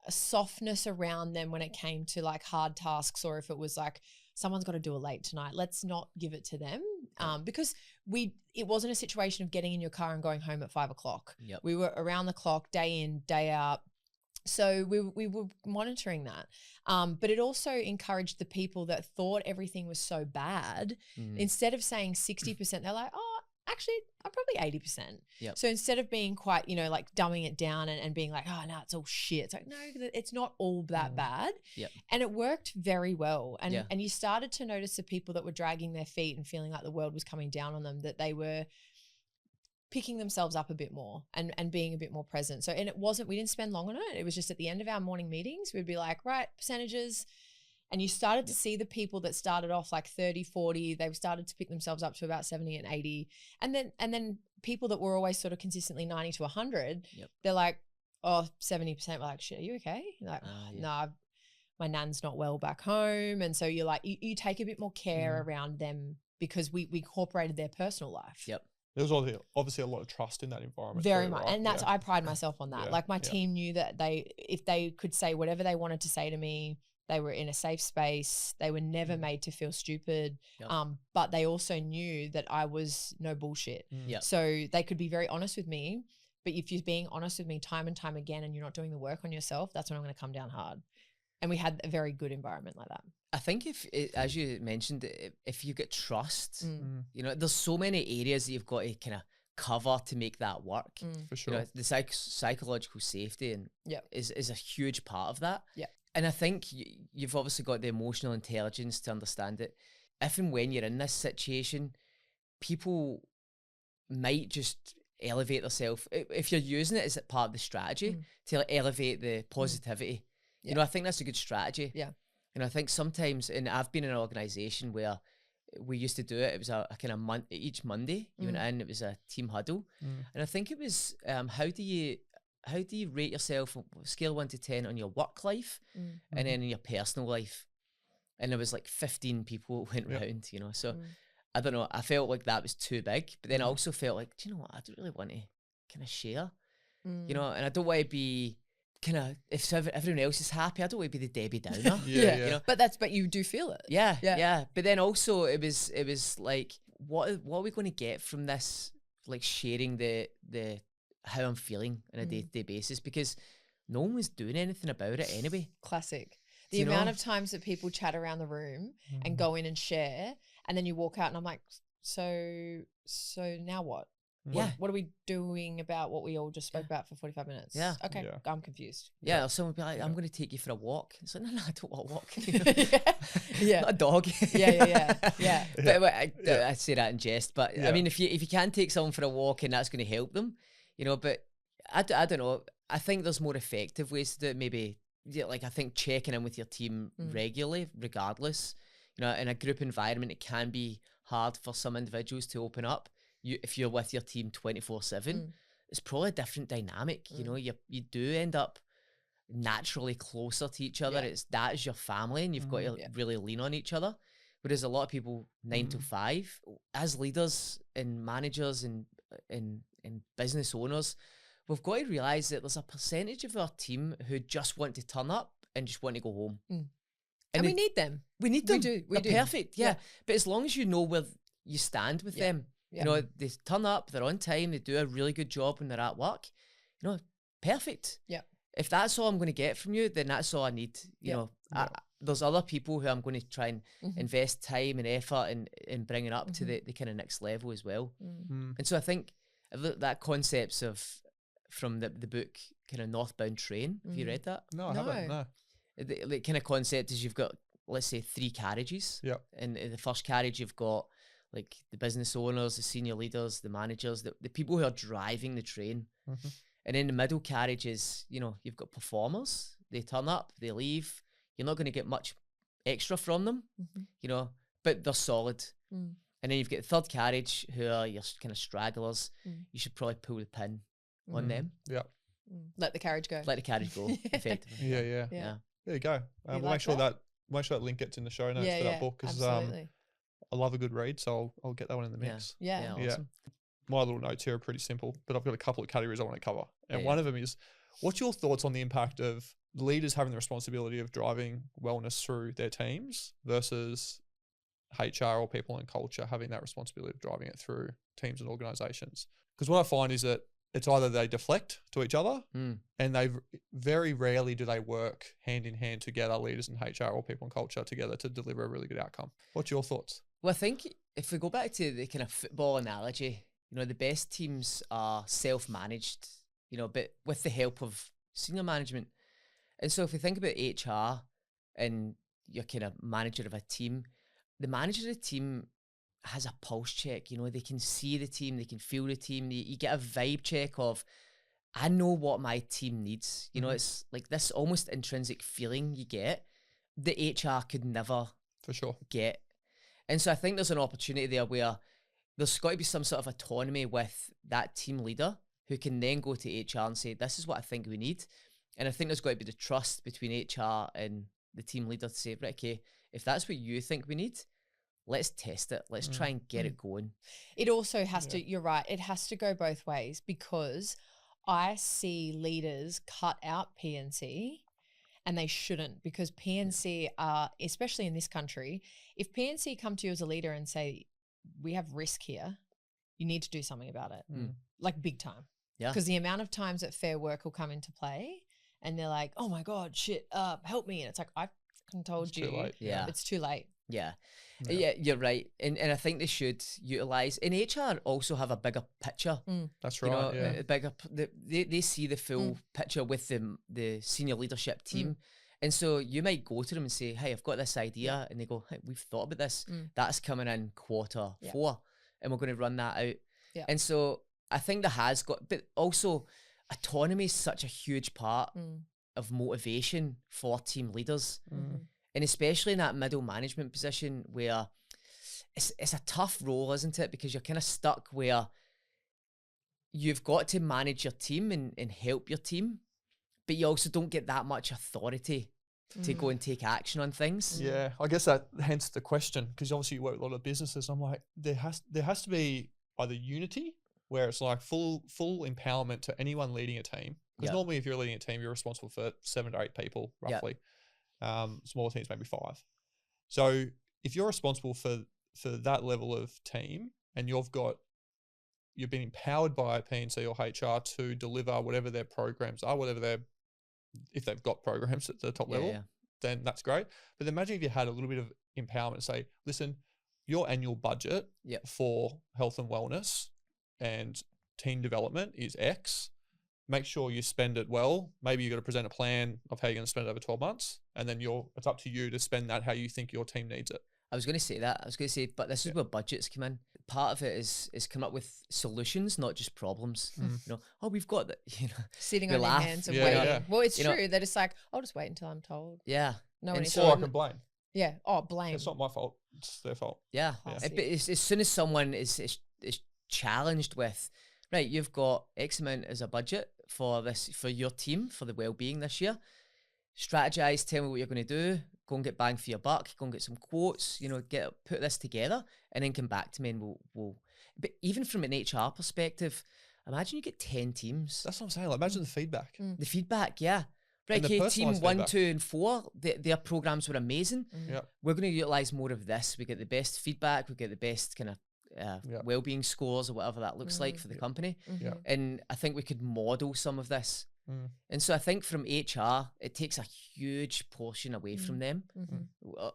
softness around them when it came to like hard tasks, or if it was like, someone's got to do it late tonight, let's not give it to them. Because it wasn't a situation of getting in your car and going home at 5 o'clock. Yep. We were around the clock, day in, day out. So we were monitoring that. But it also encouraged the people that thought everything was so bad. Instead of saying 60%, they're like, actually, I'm probably 80%. Yep. So instead of being quite, like dumbing it down and being like, no, it's all shit. It's like, no, it's not all that bad. Yep. And it worked very well. And you started to notice the people that were dragging their feet and feeling like the world was coming down on them, that they were picking themselves up a bit more and being a bit more present. So, and we didn't spend long on it. It was just at the end of our morning meetings, we'd be like, right, percentages. And you started to see the people that started off like 30, 40, they started to pick themselves up to about 70 and 80. And then people that were always sort of consistently 90 to 100, they're like, 70%. We're like, shit, are you okay? You're like, no, my nan's not well back home. And so you're like, you take a bit more care around them because we incorporated their personal life. Yep. There was obviously a lot of trust in that environment. Very much. Right? And that's, I pride myself on that. Like my team knew that if they could say whatever they wanted to say to me, they were in a safe space. They were never made to feel stupid. Yep. But they also knew that I was no bullshit. Yep. So they could be very honest with me. But if you're being honest with me time and time again and you're not doing the work on yourself, that's when I'm going to come down hard. And we had a very good environment like that. I think as you mentioned, if you get trust, there's so many areas that you've got to kind of cover to make that work. For sure. The psychological safety is a huge part of that. Yeah. And I think you've obviously got the emotional intelligence to understand it. If and when you're in this situation, people might just elevate themselves. If you're using it as part of the strategy to elevate the positivity, I think that's a good strategy. Yeah. And I think sometimes, and I've been in an organisation where we used to do it. It was a kind of each Monday you went in. It was a team huddle, and I think it was how do you rate yourself on scale 1 to 10 on your work life, and then in your personal life? And there was like 15 people went round, So I don't know. I felt like that was too big, but then I also felt like, do you know what? I don't really want to kind of share, and I don't want to be kind of, if everyone else is happy, I don't want to be the Debbie Downer. But you do feel it. Yeah. But then also it was like, what are we going to get from this? Like sharing the how I'm feeling on a day-to-day basis, because no one was doing anything about it anyway. Classic. The amount of times that people chat around the room and go in and share, and then you walk out and I'm like, so now what? What are we doing about what we all just spoke about for 45 minutes? Yeah. Okay. Yeah. I'm confused. Yeah. Or someone would be like, I'm going to take you for a walk. It's like, no, I don't want to walk. Yeah. Not a dog. Yeah. But I say that in jest. But I mean, if you can take someone for a walk and that's going to help them, but I don't know. I think there's more effective ways to do it. Maybe, like, I think checking in with your team regularly, regardless. In a group environment, it can be hard for some individuals to open up. If you're with your team 24/7, it's probably a different dynamic. You do end up naturally closer to each other. That is your family, and you've got to really lean on each other. Whereas a lot of people 9 to 5, as leaders and managers and business owners, we've got to realise that there's a percentage of our team who just want to turn up and just want to go home. And we need them. We need them. We do. They're perfect. Yeah. But as long as you know where you stand with them. You know, they turn up, they're on time, they do a really good job when they're at work. You know, perfect. Yeah. If that's all I'm going to get from you, then that's all I need. You know, there's other people who I'm going to try and invest time and effort in bringing up to the kind of next level as well. And so I think that concepts from the book kind of Northbound Train. Have you read that? No, I haven't. No. The kind of concept is you've got, let's say, 3 carriages. Yeah. And in the first carriage, you've got like the business owners, the senior leaders, the managers, the people who are driving the train. And in the middle carriages, you know, you've got performers. They turn up, they leave. You're not going to get much extra from them, you know, but they're solid. And then you've got the third carriage who are your kind of stragglers. You should probably pull the pin on them. Yeah. Let the carriage go. Let the carriage go, effectively. Yeah. There you go. We'll make sure that link gets in the show notes for that book, because I love a good read, so I'll get that one in the mix. Yeah. Awesome. My little notes here are pretty simple, but I've got a couple of categories I want to cover. And one of them is, what's your thoughts on the impact of leaders having the responsibility of driving wellness through their teams versus HR or people and culture having that responsibility of driving it through teams and organizations? Because what I find is that it's either they deflect to each other and they very rarely do they work hand in hand together, leaders and HR or people and culture together, to deliver a really good outcome. What's your thoughts? Well, I think if we go back to the kind of football analogy, you know, the best teams are self-managed, you know, but with the help of senior management. And so if we think about HR and you're kind of manager of a team, the manager of the team has a pulse check. You know, they can see the team, they can feel the team. You get a vibe check of, I know what my team needs. You know, it's like this almost intrinsic feeling you get that HR could never get. And so I think there's an opportunity there where there's got to be some sort of autonomy with that team leader who can then go to HR and say, this is what I think we need. And I think there's got to be the trust between HR and the team leader to say, right, okay, if that's what you think we need, let's test it. Let's try and get it going. It also has to, you're right, it has to go both ways, because I see leaders cut out PNC, and they shouldn't, because PNC are, especially in this country, if PNC come to you as a leader and say, we have risk here, you need to do something about it, like big time. Yeah. Because the amount of times that Fair Work will come into play and they're like, oh my God, shit, help me. And it's like, I fucking told you. Too late. Yeah. It's too late. Yeah, you're right. And I think they should utilise, and HR also have a bigger picture. That's right. You know, a bigger, they see the full picture with the senior leadership team. And so you might go to them and say, hey, I've got this idea. And they go, hey, we've thought about this. That's coming in quarter 4, and we're going to run that out. Yeah. And so I think there has got, but also autonomy is such a huge part of motivation for team leaders. And especially in that middle management position where it's a tough role, isn't it? Because you're kind of stuck where you've got to manage your team and help your team, but you also don't get that much authority to go and take action on things. Yeah, I guess that hence the question, because obviously you work with a lot of businesses. I'm like, there has to be either unity, where it's like full empowerment to anyone leading a team. Because normally if you're leading a team, you're responsible for 7 to 8 people, roughly. Smaller teams, maybe 5. So if you're responsible for that level of team, and you've been empowered by P&C or HR to deliver whatever their programs are, if they've got programs at the top level, then that's great. But then imagine if you had a little bit of empowerment and say, listen, your annual budget for health and wellness and team development is X. Make sure you spend it well. Maybe you've got to present a plan of how you're going to spend it over 12 months. And then it's up to you to spend that how you think your team needs it. I was going to say that. But this is where budgets come in. Part of it is come up with solutions, not just problems. You know, oh, we've got that, you know. Sitting on your hands and waiting. Yeah. Well, it's true that it's like, I'll just wait until I'm told. Yeah. No one needs or I can blame. Yeah. Oh, blame. It's not my fault. It's their fault. Yeah. But as soon as someone is challenged with, right, you've got X amount as a budget for your team, for the Wellbeing this year. Strategize, tell me what you're going to do. Go and get bang for your buck. Go and get some quotes. You know, put this together, and then come back to me, and we'll. But even from an HR perspective, imagine you get 10 teams. That's what I'm saying. Like, imagine the feedback. The feedback, yeah. Right, okay, team 1, 2, and 4, their programs were amazing. We're going to utilize more of this. We get the best feedback. We get the best kind of wellbeing scores or whatever that looks like for the company. And I think we could model some of this. And so I think from HR, it takes a huge portion away from them,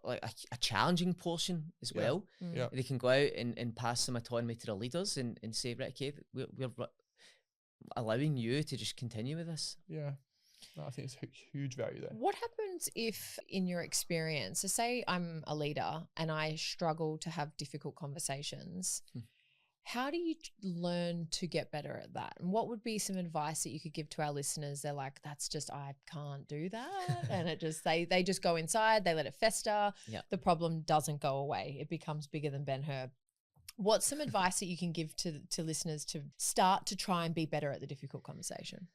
like a challenging portion as well. They can go out and pass some autonomy to the leaders and say, right, okay, we're allowing you to just continue with this. Yeah. No, I think it's huge value there. What happens if, in your experience, so say I'm a leader and I struggle to have difficult conversations, how do you learn to get better at that? And what would be some advice that you could give to our listeners? They're like, that's just, I can't do that. And it just, they just go inside, they let it fester. The problem doesn't go away. It becomes bigger than Ben-Hur. What's some advice that you can give to listeners to start to try and be better at the difficult conversation?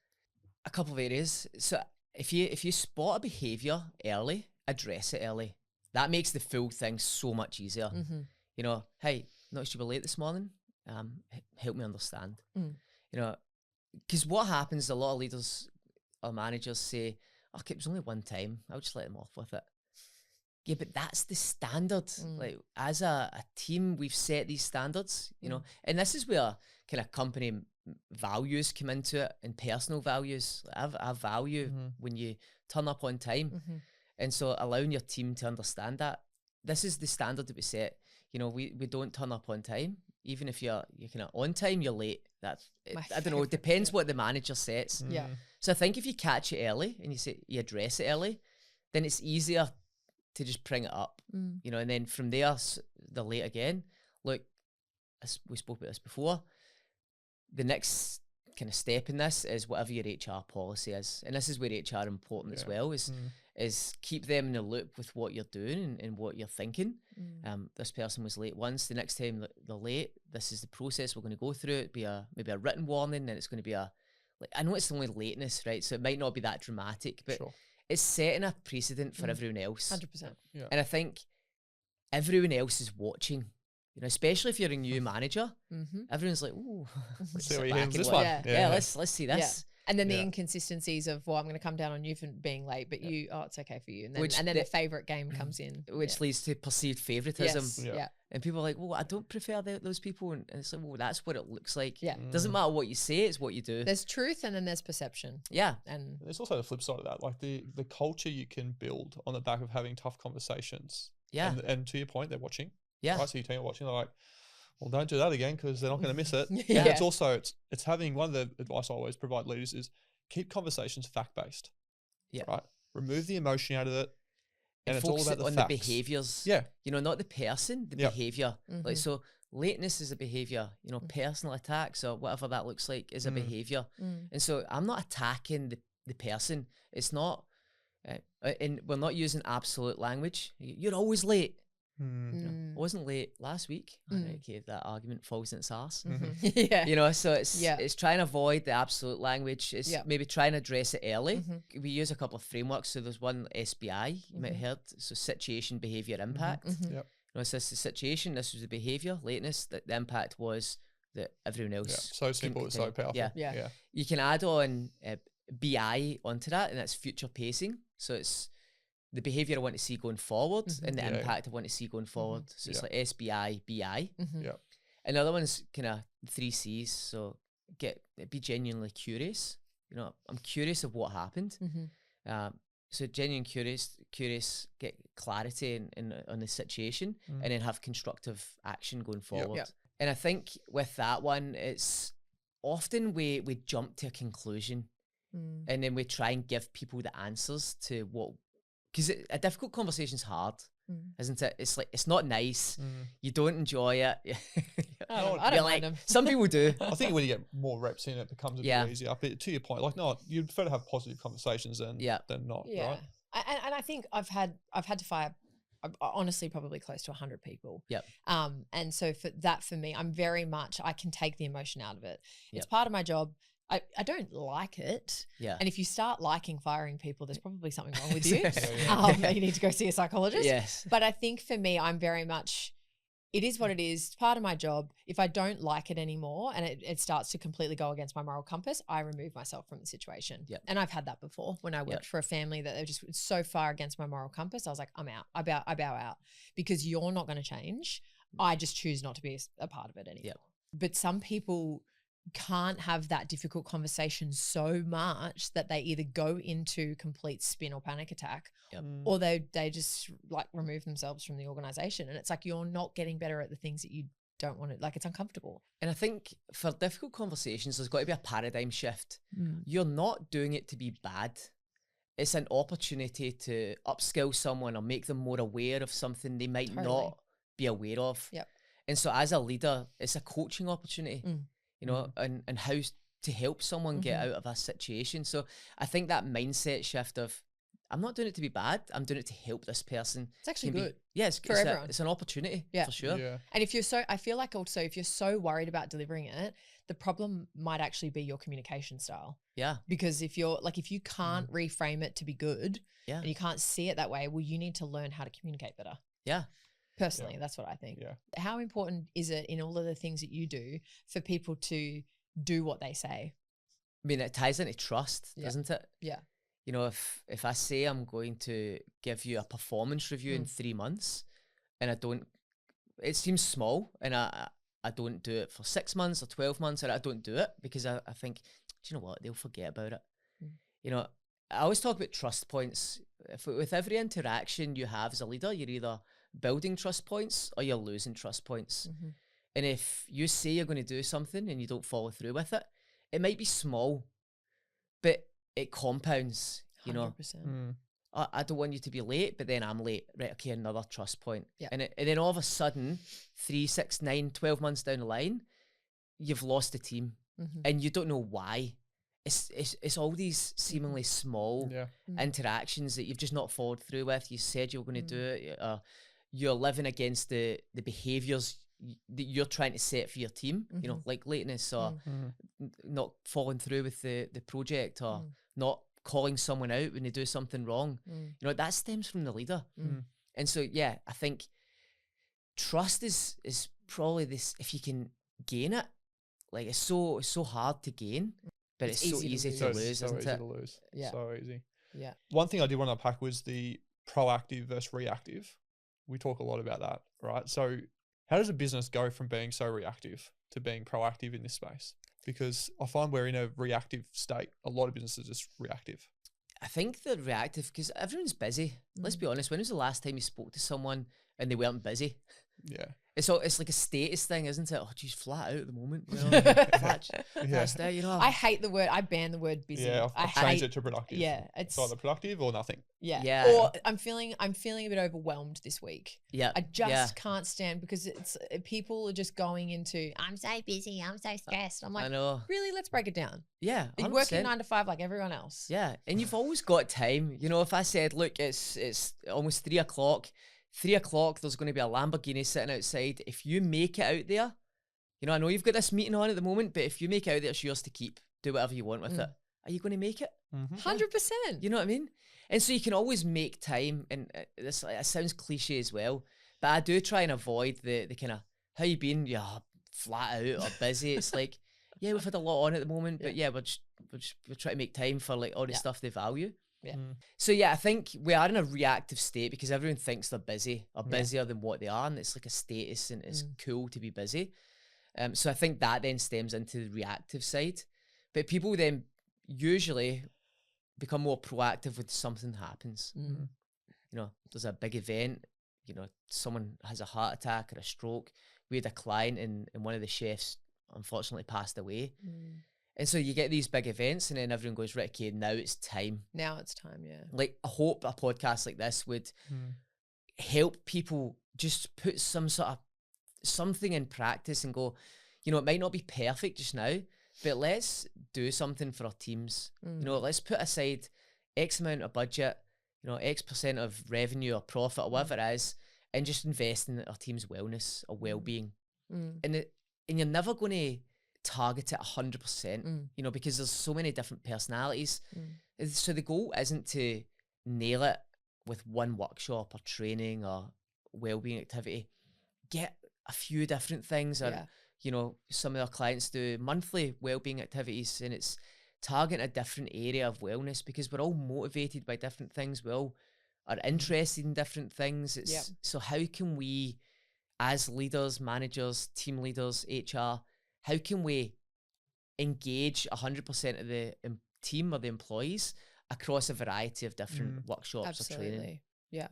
A couple of areas. So if you spot a behavior early, address it early. That makes the full thing so much easier. You know, hey, noticed you were late this morning. Help me understand. You know, because what happens, a lot of leaders or managers say, okay, it was only one time, I'll just let them off with it. Yeah, but that's the standard. Like, as a team, we've set these standards, you know, and this is where kind of company values come into it, and personal values. I value when you turn up on time. And so allowing your team to understand that this is the standard that we set. You know, we don't turn up on time. Even if you're kind of on time, you're late. That's I don't know. It depends what the manager sets. So I think if you catch it early and you address it early, then it's easier to just bring it up. You know, and then from there, they're late again. Look, as we spoke about this before, the next kind of step in this is whatever your HR policy is, and this is where HR important as well. Is keep them in the loop with what you're doing and what you're thinking. This person was late once. The next time they're late, this is the process we're going to go through. It'd be maybe a written warning, then it's going to be I know it's only lateness, right? So it might not be that dramatic, but it's setting a precedent for everyone else. 100%. And I think everyone else is watching. You know, especially if you're a new manager, everyone's like, "Ooh, let's see sit what back happens and this watch. one." Yeah, let's see this." And then the inconsistencies of, well, I'm going to come down on you for being late, but it's okay for you. And then the favourite game comes in. Which leads to perceived favouritism. Yes. And people are like, well, I don't prefer those people. And it's like, well, that's what it looks like. Doesn't matter what you say, it's what you do. There's truth and then there's perception. And there's also the flip side of that, like the culture you can build on the back of having tough conversations. And to your point, they're watching. Right? So your team are watching, they're like, well, don't do that again because they're not going to miss it. And it's also, it's having, one of the advice I always provide leaders is keep conversations fact-based. Right? Remove the emotion out of it. And it's all about the facts. The behaviours. You know, not the person, the behaviour. Like, so lateness is a behaviour, you know, personal attacks or whatever that looks like is a behaviour. And so I'm not attacking the person. It's not, and we're not using absolute language. You're always late. You know, I wasn't late last week. Okay, that argument falls in its arse. You know, so it's trying to avoid the absolute language. It's maybe trying to address it early. We use a couple of frameworks. So there's one SBI you might have heard. So situation, behaviour, impact. You know, so this is the situation. This was the behaviour, lateness. The impact was that everyone else. So simple, it's so powerful. You can add on BI onto that, and that's future pacing. So it's the behaviour I want to see going forward and the impact I want to see going forward. So it's like SBI, BI. Another one's kind of 3 C's. So be genuinely curious. You know, I'm curious of what happened. So genuine curious, get clarity on the situation, and then have constructive action going forward. And I think with that one, it's often we jump to a conclusion and then we try and give people the answers to what. Because a difficult conversation's hard, isn't it? It's like, it's not nice. You don't enjoy it. I don't like them. Some people do. I think when you get more reps in, it becomes a bit easier. But to your point, like, no, you'd prefer to have positive conversations than not, right? And I think I've had to fire, honestly, probably close to 100 people. And so for me, I'm very much, I can take the emotion out of it. It's part of my job. I don't like it. And if you start liking firing people, there's probably something wrong with you. You need to go see a psychologist. But I think for me, I'm very much, it is what it is. It's part of my job. If I don't like it anymore and it starts to completely go against my moral compass, I remove myself from the situation. And I've had that before when I worked for a family that they're just so far against my moral compass. I was like, I'm out. I bow out because you're not going to change. I just choose not to be a part of it anymore. Yep. But some people can't have that difficult conversation so much that they either go into complete spin or panic attack, or they just like remove themselves from the organization. And it's like, you're not getting better at the things that you don't want to, like, it's uncomfortable. And I think for difficult conversations, there's got to be a paradigm shift. You're not doing it to be bad. It's an opportunity to upskill someone or make them more aware of something they might not be aware of. Yep. And so as a leader, it's a coaching opportunity, you know, and how to help someone get out of a situation. So I think that mindset shift of, I'm not doing it to be bad, I'm doing it to help this person. It's actually good. Yes, for everyone. It's an opportunity, for sure. Yeah. And I feel like also if you're so worried about delivering it, the problem might actually be your communication style. Yeah. Because if you can't reframe it to be good, and you can't see it that way, well, you need to learn how to communicate better. Yeah. Personally, that's what I think. Yeah. How important is it in all of the things that you do for people to do what they say? I mean, it ties into trust, doesn't it? Yeah. You know, if I say I'm going to give you a performance review in 3 months and I don't, it seems small, and I don't do it for 6 months or 12 months, or I don't do it because I think, do you know what, they'll forget about it. You know, I always talk about trust points. With every interaction you have as a leader, you're either building trust points or you're losing trust points. And if you say you're going to do something and you don't follow through with it, it might be small, but it compounds, you know. 100%. I don't want you to be late, but then I'm late. Right, okay, another trust point. Yeah. And then all of a sudden, 3, 6, 9, 12 months down the line, you've lost the team. And you don't know why. It's all these seemingly small interactions that you've just not followed through with. You said you were going to do it. You're living against the behaviours that you're trying to set for your team, you know, like lateness or not following through with the project, or not calling someone out when they do something wrong. You know, that stems from the leader. And so, yeah, I think trust is probably this, if you can gain it, like it's so hard to gain, but it's so easy to lose, isn't it? Yeah. So easy. Yeah. One thing I did want to unpack was the proactive versus reactive. We talk a lot about that, right? So how does a business go from being so reactive to being proactive in this space? Because I find we're in a reactive state. A lot of businesses are just reactive. I think they're reactive because everyone's busy. Let's be honest. When was the last time you spoke to someone and they weren't busy? Yeah. It's like a status thing, isn't it? Oh, geez, flat out at the moment. You know? Flat out, you know. I hate the word. I ban the word busy. Yeah, I've changed it to productive. Yeah, it's either productive or nothing. Yeah. Or I'm feeling a bit overwhelmed this week. Yeah. I just can't stand, because it's people are just going into, I'm so busy, I'm so stressed. I'm like, I know. Really, let's break it down. Yeah, 100%. You're working 9 to 5 like everyone else. Yeah, and you've always got time. You know, if I said, look, it's almost 3 o'clock. 3 o'clock, there's going to be a Lamborghini sitting outside. If you make it out there, you know, I know you've got this meeting on at the moment, but if you make it out there, it's yours to keep. Do whatever you want with it. Are you going to make it? 100%. You know what I mean? And so you can always make time, and this it sounds cliche as well, but I do try and avoid the kind of, how you been? Yeah, flat out or busy. It's like, yeah, we've had a lot on at the moment, but yeah, we're trying to make time for like all the stuff they value. Yeah. So yeah, I think we are in a reactive state because everyone thinks they're busy or busier than what they are, and it's like a status, and it's cool to be busy. So I think that then stems into the reactive side, but people then usually become more proactive when something happens. You know, there's a big event, you know, someone has a heart attack or a stroke. We had a client and one of the chefs unfortunately passed away. And so you get these big events, and then everyone goes, right, okay, now it's time. Now it's time, yeah. Like, I hope a podcast like this would help people just put some sort of something in practice and go, you know, it might not be perfect just now, but let's do something for our teams. You know, let's put aside X amount of budget, you know, X% of revenue or profit or whatever it is, and just invest in our team's wellness or well-being. And you're never going to target it 100%, you know, because there's so many different personalities. So the goal isn't to nail it with one workshop or training or wellbeing activity. Get a few different things, or you know, some of our clients do monthly wellbeing activities, and it's targeting a different area of wellness, because we're all motivated by different things. We all are interested in different things. It's so how can we as leaders, managers, team leaders, HR, how can we engage 100% of the team or the employees across a variety of different workshops or training? Yeah.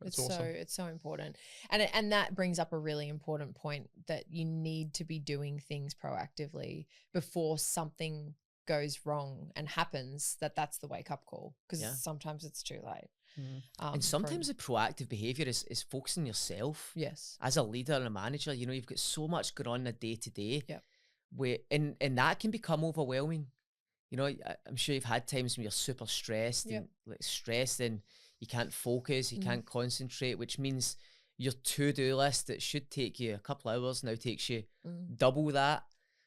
That's it's awesome. It's so important. And that brings up a really important point, that you need to be doing things proactively before something goes wrong and happens, that's the wake up call, because sometimes it's too late. And sometimes the proactive behavior is focusing yourself. Yes. As a leader and a manager, you know, you've got so much going on in a day to day. Yep. Where and that can become overwhelming. You know, I'm sure you've had times when you're super stressed and you can't focus, you can't concentrate, which means your to-do list that should take you a couple hours now takes you double that.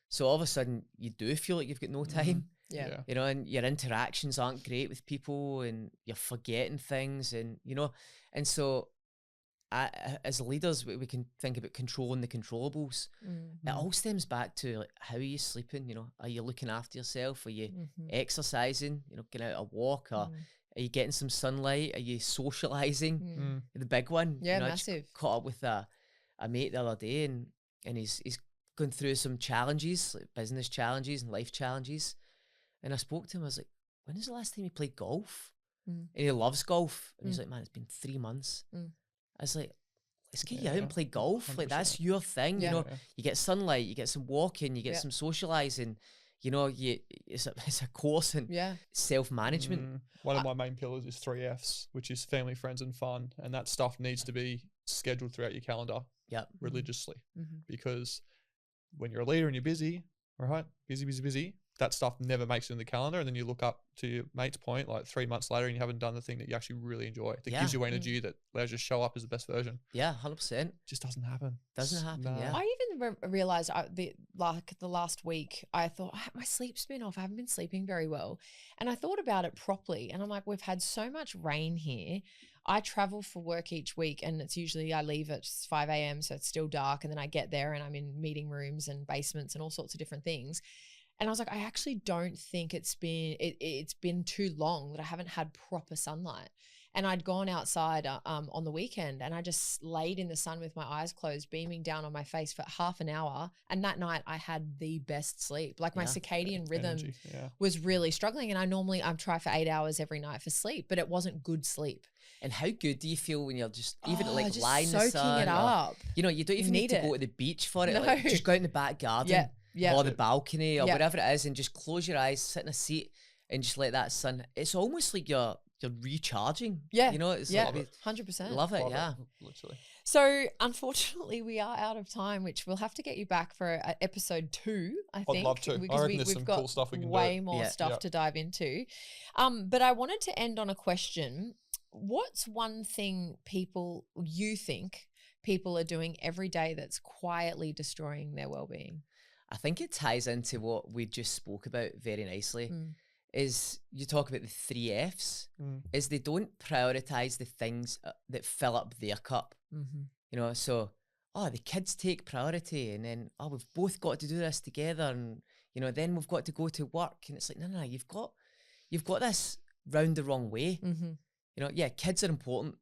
So all of a sudden you do feel like you've got no time. Yeah. You know, and your interactions aren't great with people and you're forgetting things, and, you know, and so as leaders, we can think about controlling the controllables. It all stems back to, like, how are you sleeping? You know, are you looking after yourself? Are you exercising? You know, getting out a walk, or are you getting some sunlight? Are you socializing? The big one. Yeah, you know, massive. I just caught up with a mate the other day, and he's going through some challenges, like business challenges and life challenges. And I spoke to him. I was like, when was the last time you played golf? And he loves golf. And he's like, man, it's been 3 months. I was like, let's get you out and play golf. 100%. Like, that's your thing. You know, you get sunlight, you get some walking, you get some socializing. You know, it's a course in self-management. One of my main pillars is 3 Fs, which is family, friends, and fun. And that stuff needs to be scheduled throughout your calendar religiously. Because when you're a leader and you're busy, right? Busy, that stuff never makes it in the calendar. And then you look up to your mate's point, like 3 months later, and you haven't done the thing that you actually really enjoy, that gives you energy, that allows you to show up as the best version. Yeah, 100%. Just doesn't happen. Doesn't happen, No. yeah. I even realized the last week, I thought, my sleep's been off. I haven't been sleeping very well. And I thought about it properly. And I'm like, we've had so much rain here. I travel for work each week, and it's usually I leave at 5 a.m. so it's still dark. And then I get there and I'm in meeting rooms and basements and all sorts of different things. And I was like, I actually don't think it's been too long that I haven't had proper sunlight. And I'd gone outside on the weekend, and I just laid in the sun with my eyes closed, beaming down on my face for half an hour. And that night I had the best sleep. Like, my circadian rhythm was really struggling. And I try for 8 hours every night for sleep, but it wasn't good sleep. And how good do you feel when you're just even just lying in the sun? soaking it up. You know, you don't even need to go to the beach for it. No. Like, just go out in the back garden. Or the balcony or whatever it is, and just close your eyes, sit in a seat, and just let that sun. It's almost like you're recharging. Yeah. You know, it's 100%. Love it, literally. So unfortunately we are out of time, which we'll have to get you back for episode 2, I think. I'd love to. Because I reckon there's some cool stuff we can do. Way more stuff to dive into. But I wanted to end on a question. What's one thing you think people are doing every day that's quietly destroying their well-being? I think it ties into what we just spoke about very nicely. Is you talk about the 3 Fs, is they don't prioritize the things that fill up their cup. You know, so, the kids take priority, and then, we've both got to do this together, and, you know, then we've got to go to work, and it's like, no, you've got this round the wrong way. You know, kids are important,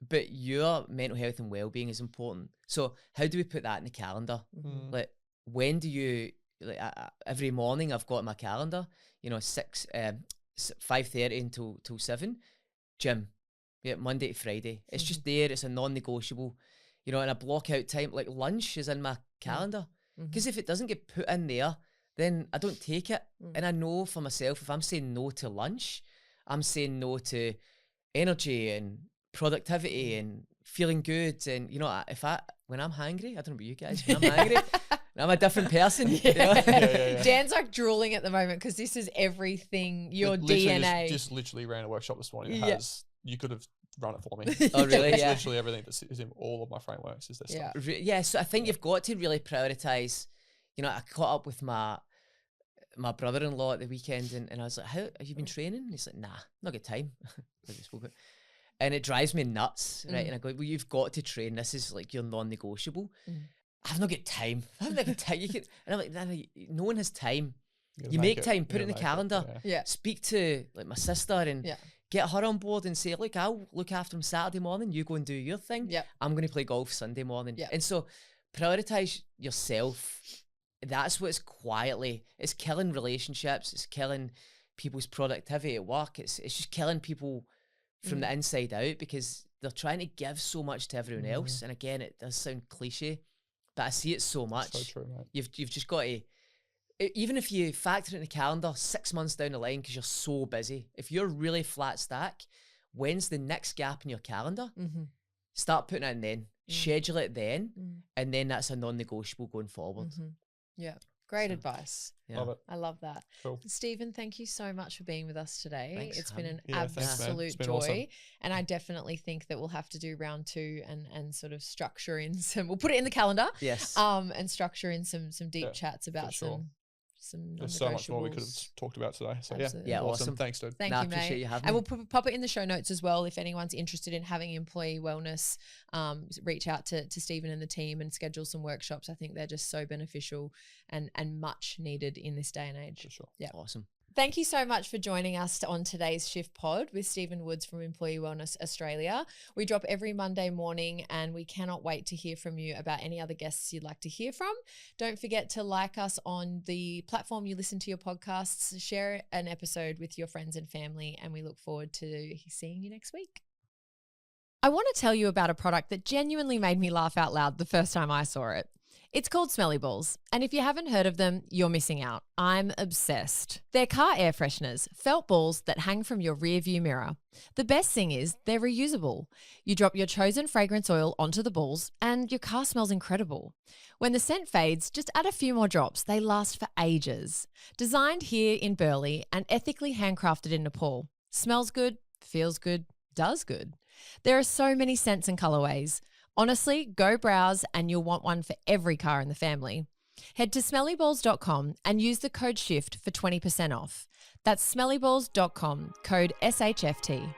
but your mental health and well-being is important. So how do we put that in the calendar? Like, when do you, every morning I've got in my calendar, you know, 5:30 until 7, gym. Monday to Friday. It's just there. It's a non-negotiable, you know, and I block out time. Like, lunch is in my calendar. Because if it doesn't get put in there, then I don't take it. And I know for myself, if I'm saying no to lunch, I'm saying no to energy and productivity and feeling good. And, you know, when I'm hungry, I don't know about you guys, when I'm hungry, I'm a different person. You know? Dan's like drooling at the moment because this is everything, your DNA. Just literally ran a workshop this morning. You could have run it for me. Oh, really? It's literally everything that is in all of my frameworks is this stuff. Yeah, so I think you've got to really prioritize. You know, I caught up with my brother-in-law at the weekend, and I was like, have you been training? And he's like, nah, not got time. Like we spoke about. And it drives me nuts, right? And I go, well, you've got to train. This is like your non-negotiable. I've not got time. And I'm like, no one has time. You make time, put it in the calendar. Speak to like my sister and get her on board and say, look, I'll look after him Saturday morning. You go and do your thing. Yep. I'm going to play golf Sunday morning. Yep. And so prioritize yourself. That's what's quietly, it's killing relationships. It's killing people's productivity at work. It's just killing people from the inside out because they're trying to give so much to everyone else. And again, it does sound cliche, but I see it so much. So true, mate. You've just got to, even if you factor it in the calendar 6 months down the line because you're so busy, if you're really flat stack, when's the next gap in your calendar? Start putting it in then, schedule it then, and then that's a non-negotiable going forward. Yeah. Great advice. Yeah. Love it. I love that. Cool. Stephen, thank you so much for being with us today. Thanks, it's been an thanks, man. absolute It's been joy. awesome. And I definitely think that we'll have to do round 2 and sort of structure in some, we'll put it in the calendar. Yes. And structure in some deep chats about sure. some There's so much more we could have non-negotiables. talked about today. So Absolutely. Yeah, awesome. awesome. Thanks, dude. Thank No, I you, mate. appreciate you having And me. we'll pop it in the show notes as well. If anyone's interested in having employee wellness, reach out to Stephen and the team and schedule some workshops. I think they're just so beneficial and much needed in this day and age. For sure. Yeah. Awesome. Thank you so much for joining us on today's Shift Pod with Stephen Woods from Employee Wellness Australia. We drop every Monday morning and we cannot wait to hear from you about any other guests you'd like to hear from. Don't forget to like us on the platform you listen to your podcasts, share an episode with your friends and family, and we look forward to seeing you next week. I want to tell you about a product that genuinely made me laugh out loud the first time I saw it. It's called Smelly Balls, and if you haven't heard of them, you're missing out. I'm obsessed. They're car air fresheners, felt balls that hang from your rearview mirror. The best thing is they're reusable. You drop your chosen fragrance oil onto the balls, and your car smells incredible. When the scent fades, just add a few more drops. They last for ages. Designed here in Burleigh and ethically handcrafted in Nepal. Smells good, feels good, does good. There are so many scents and colorways. Honestly, go browse and you'll want one for every car in the family. Head to smellyballs.com and use the code SHIFT for 20% off. That's smellyballs.com, code SHFT.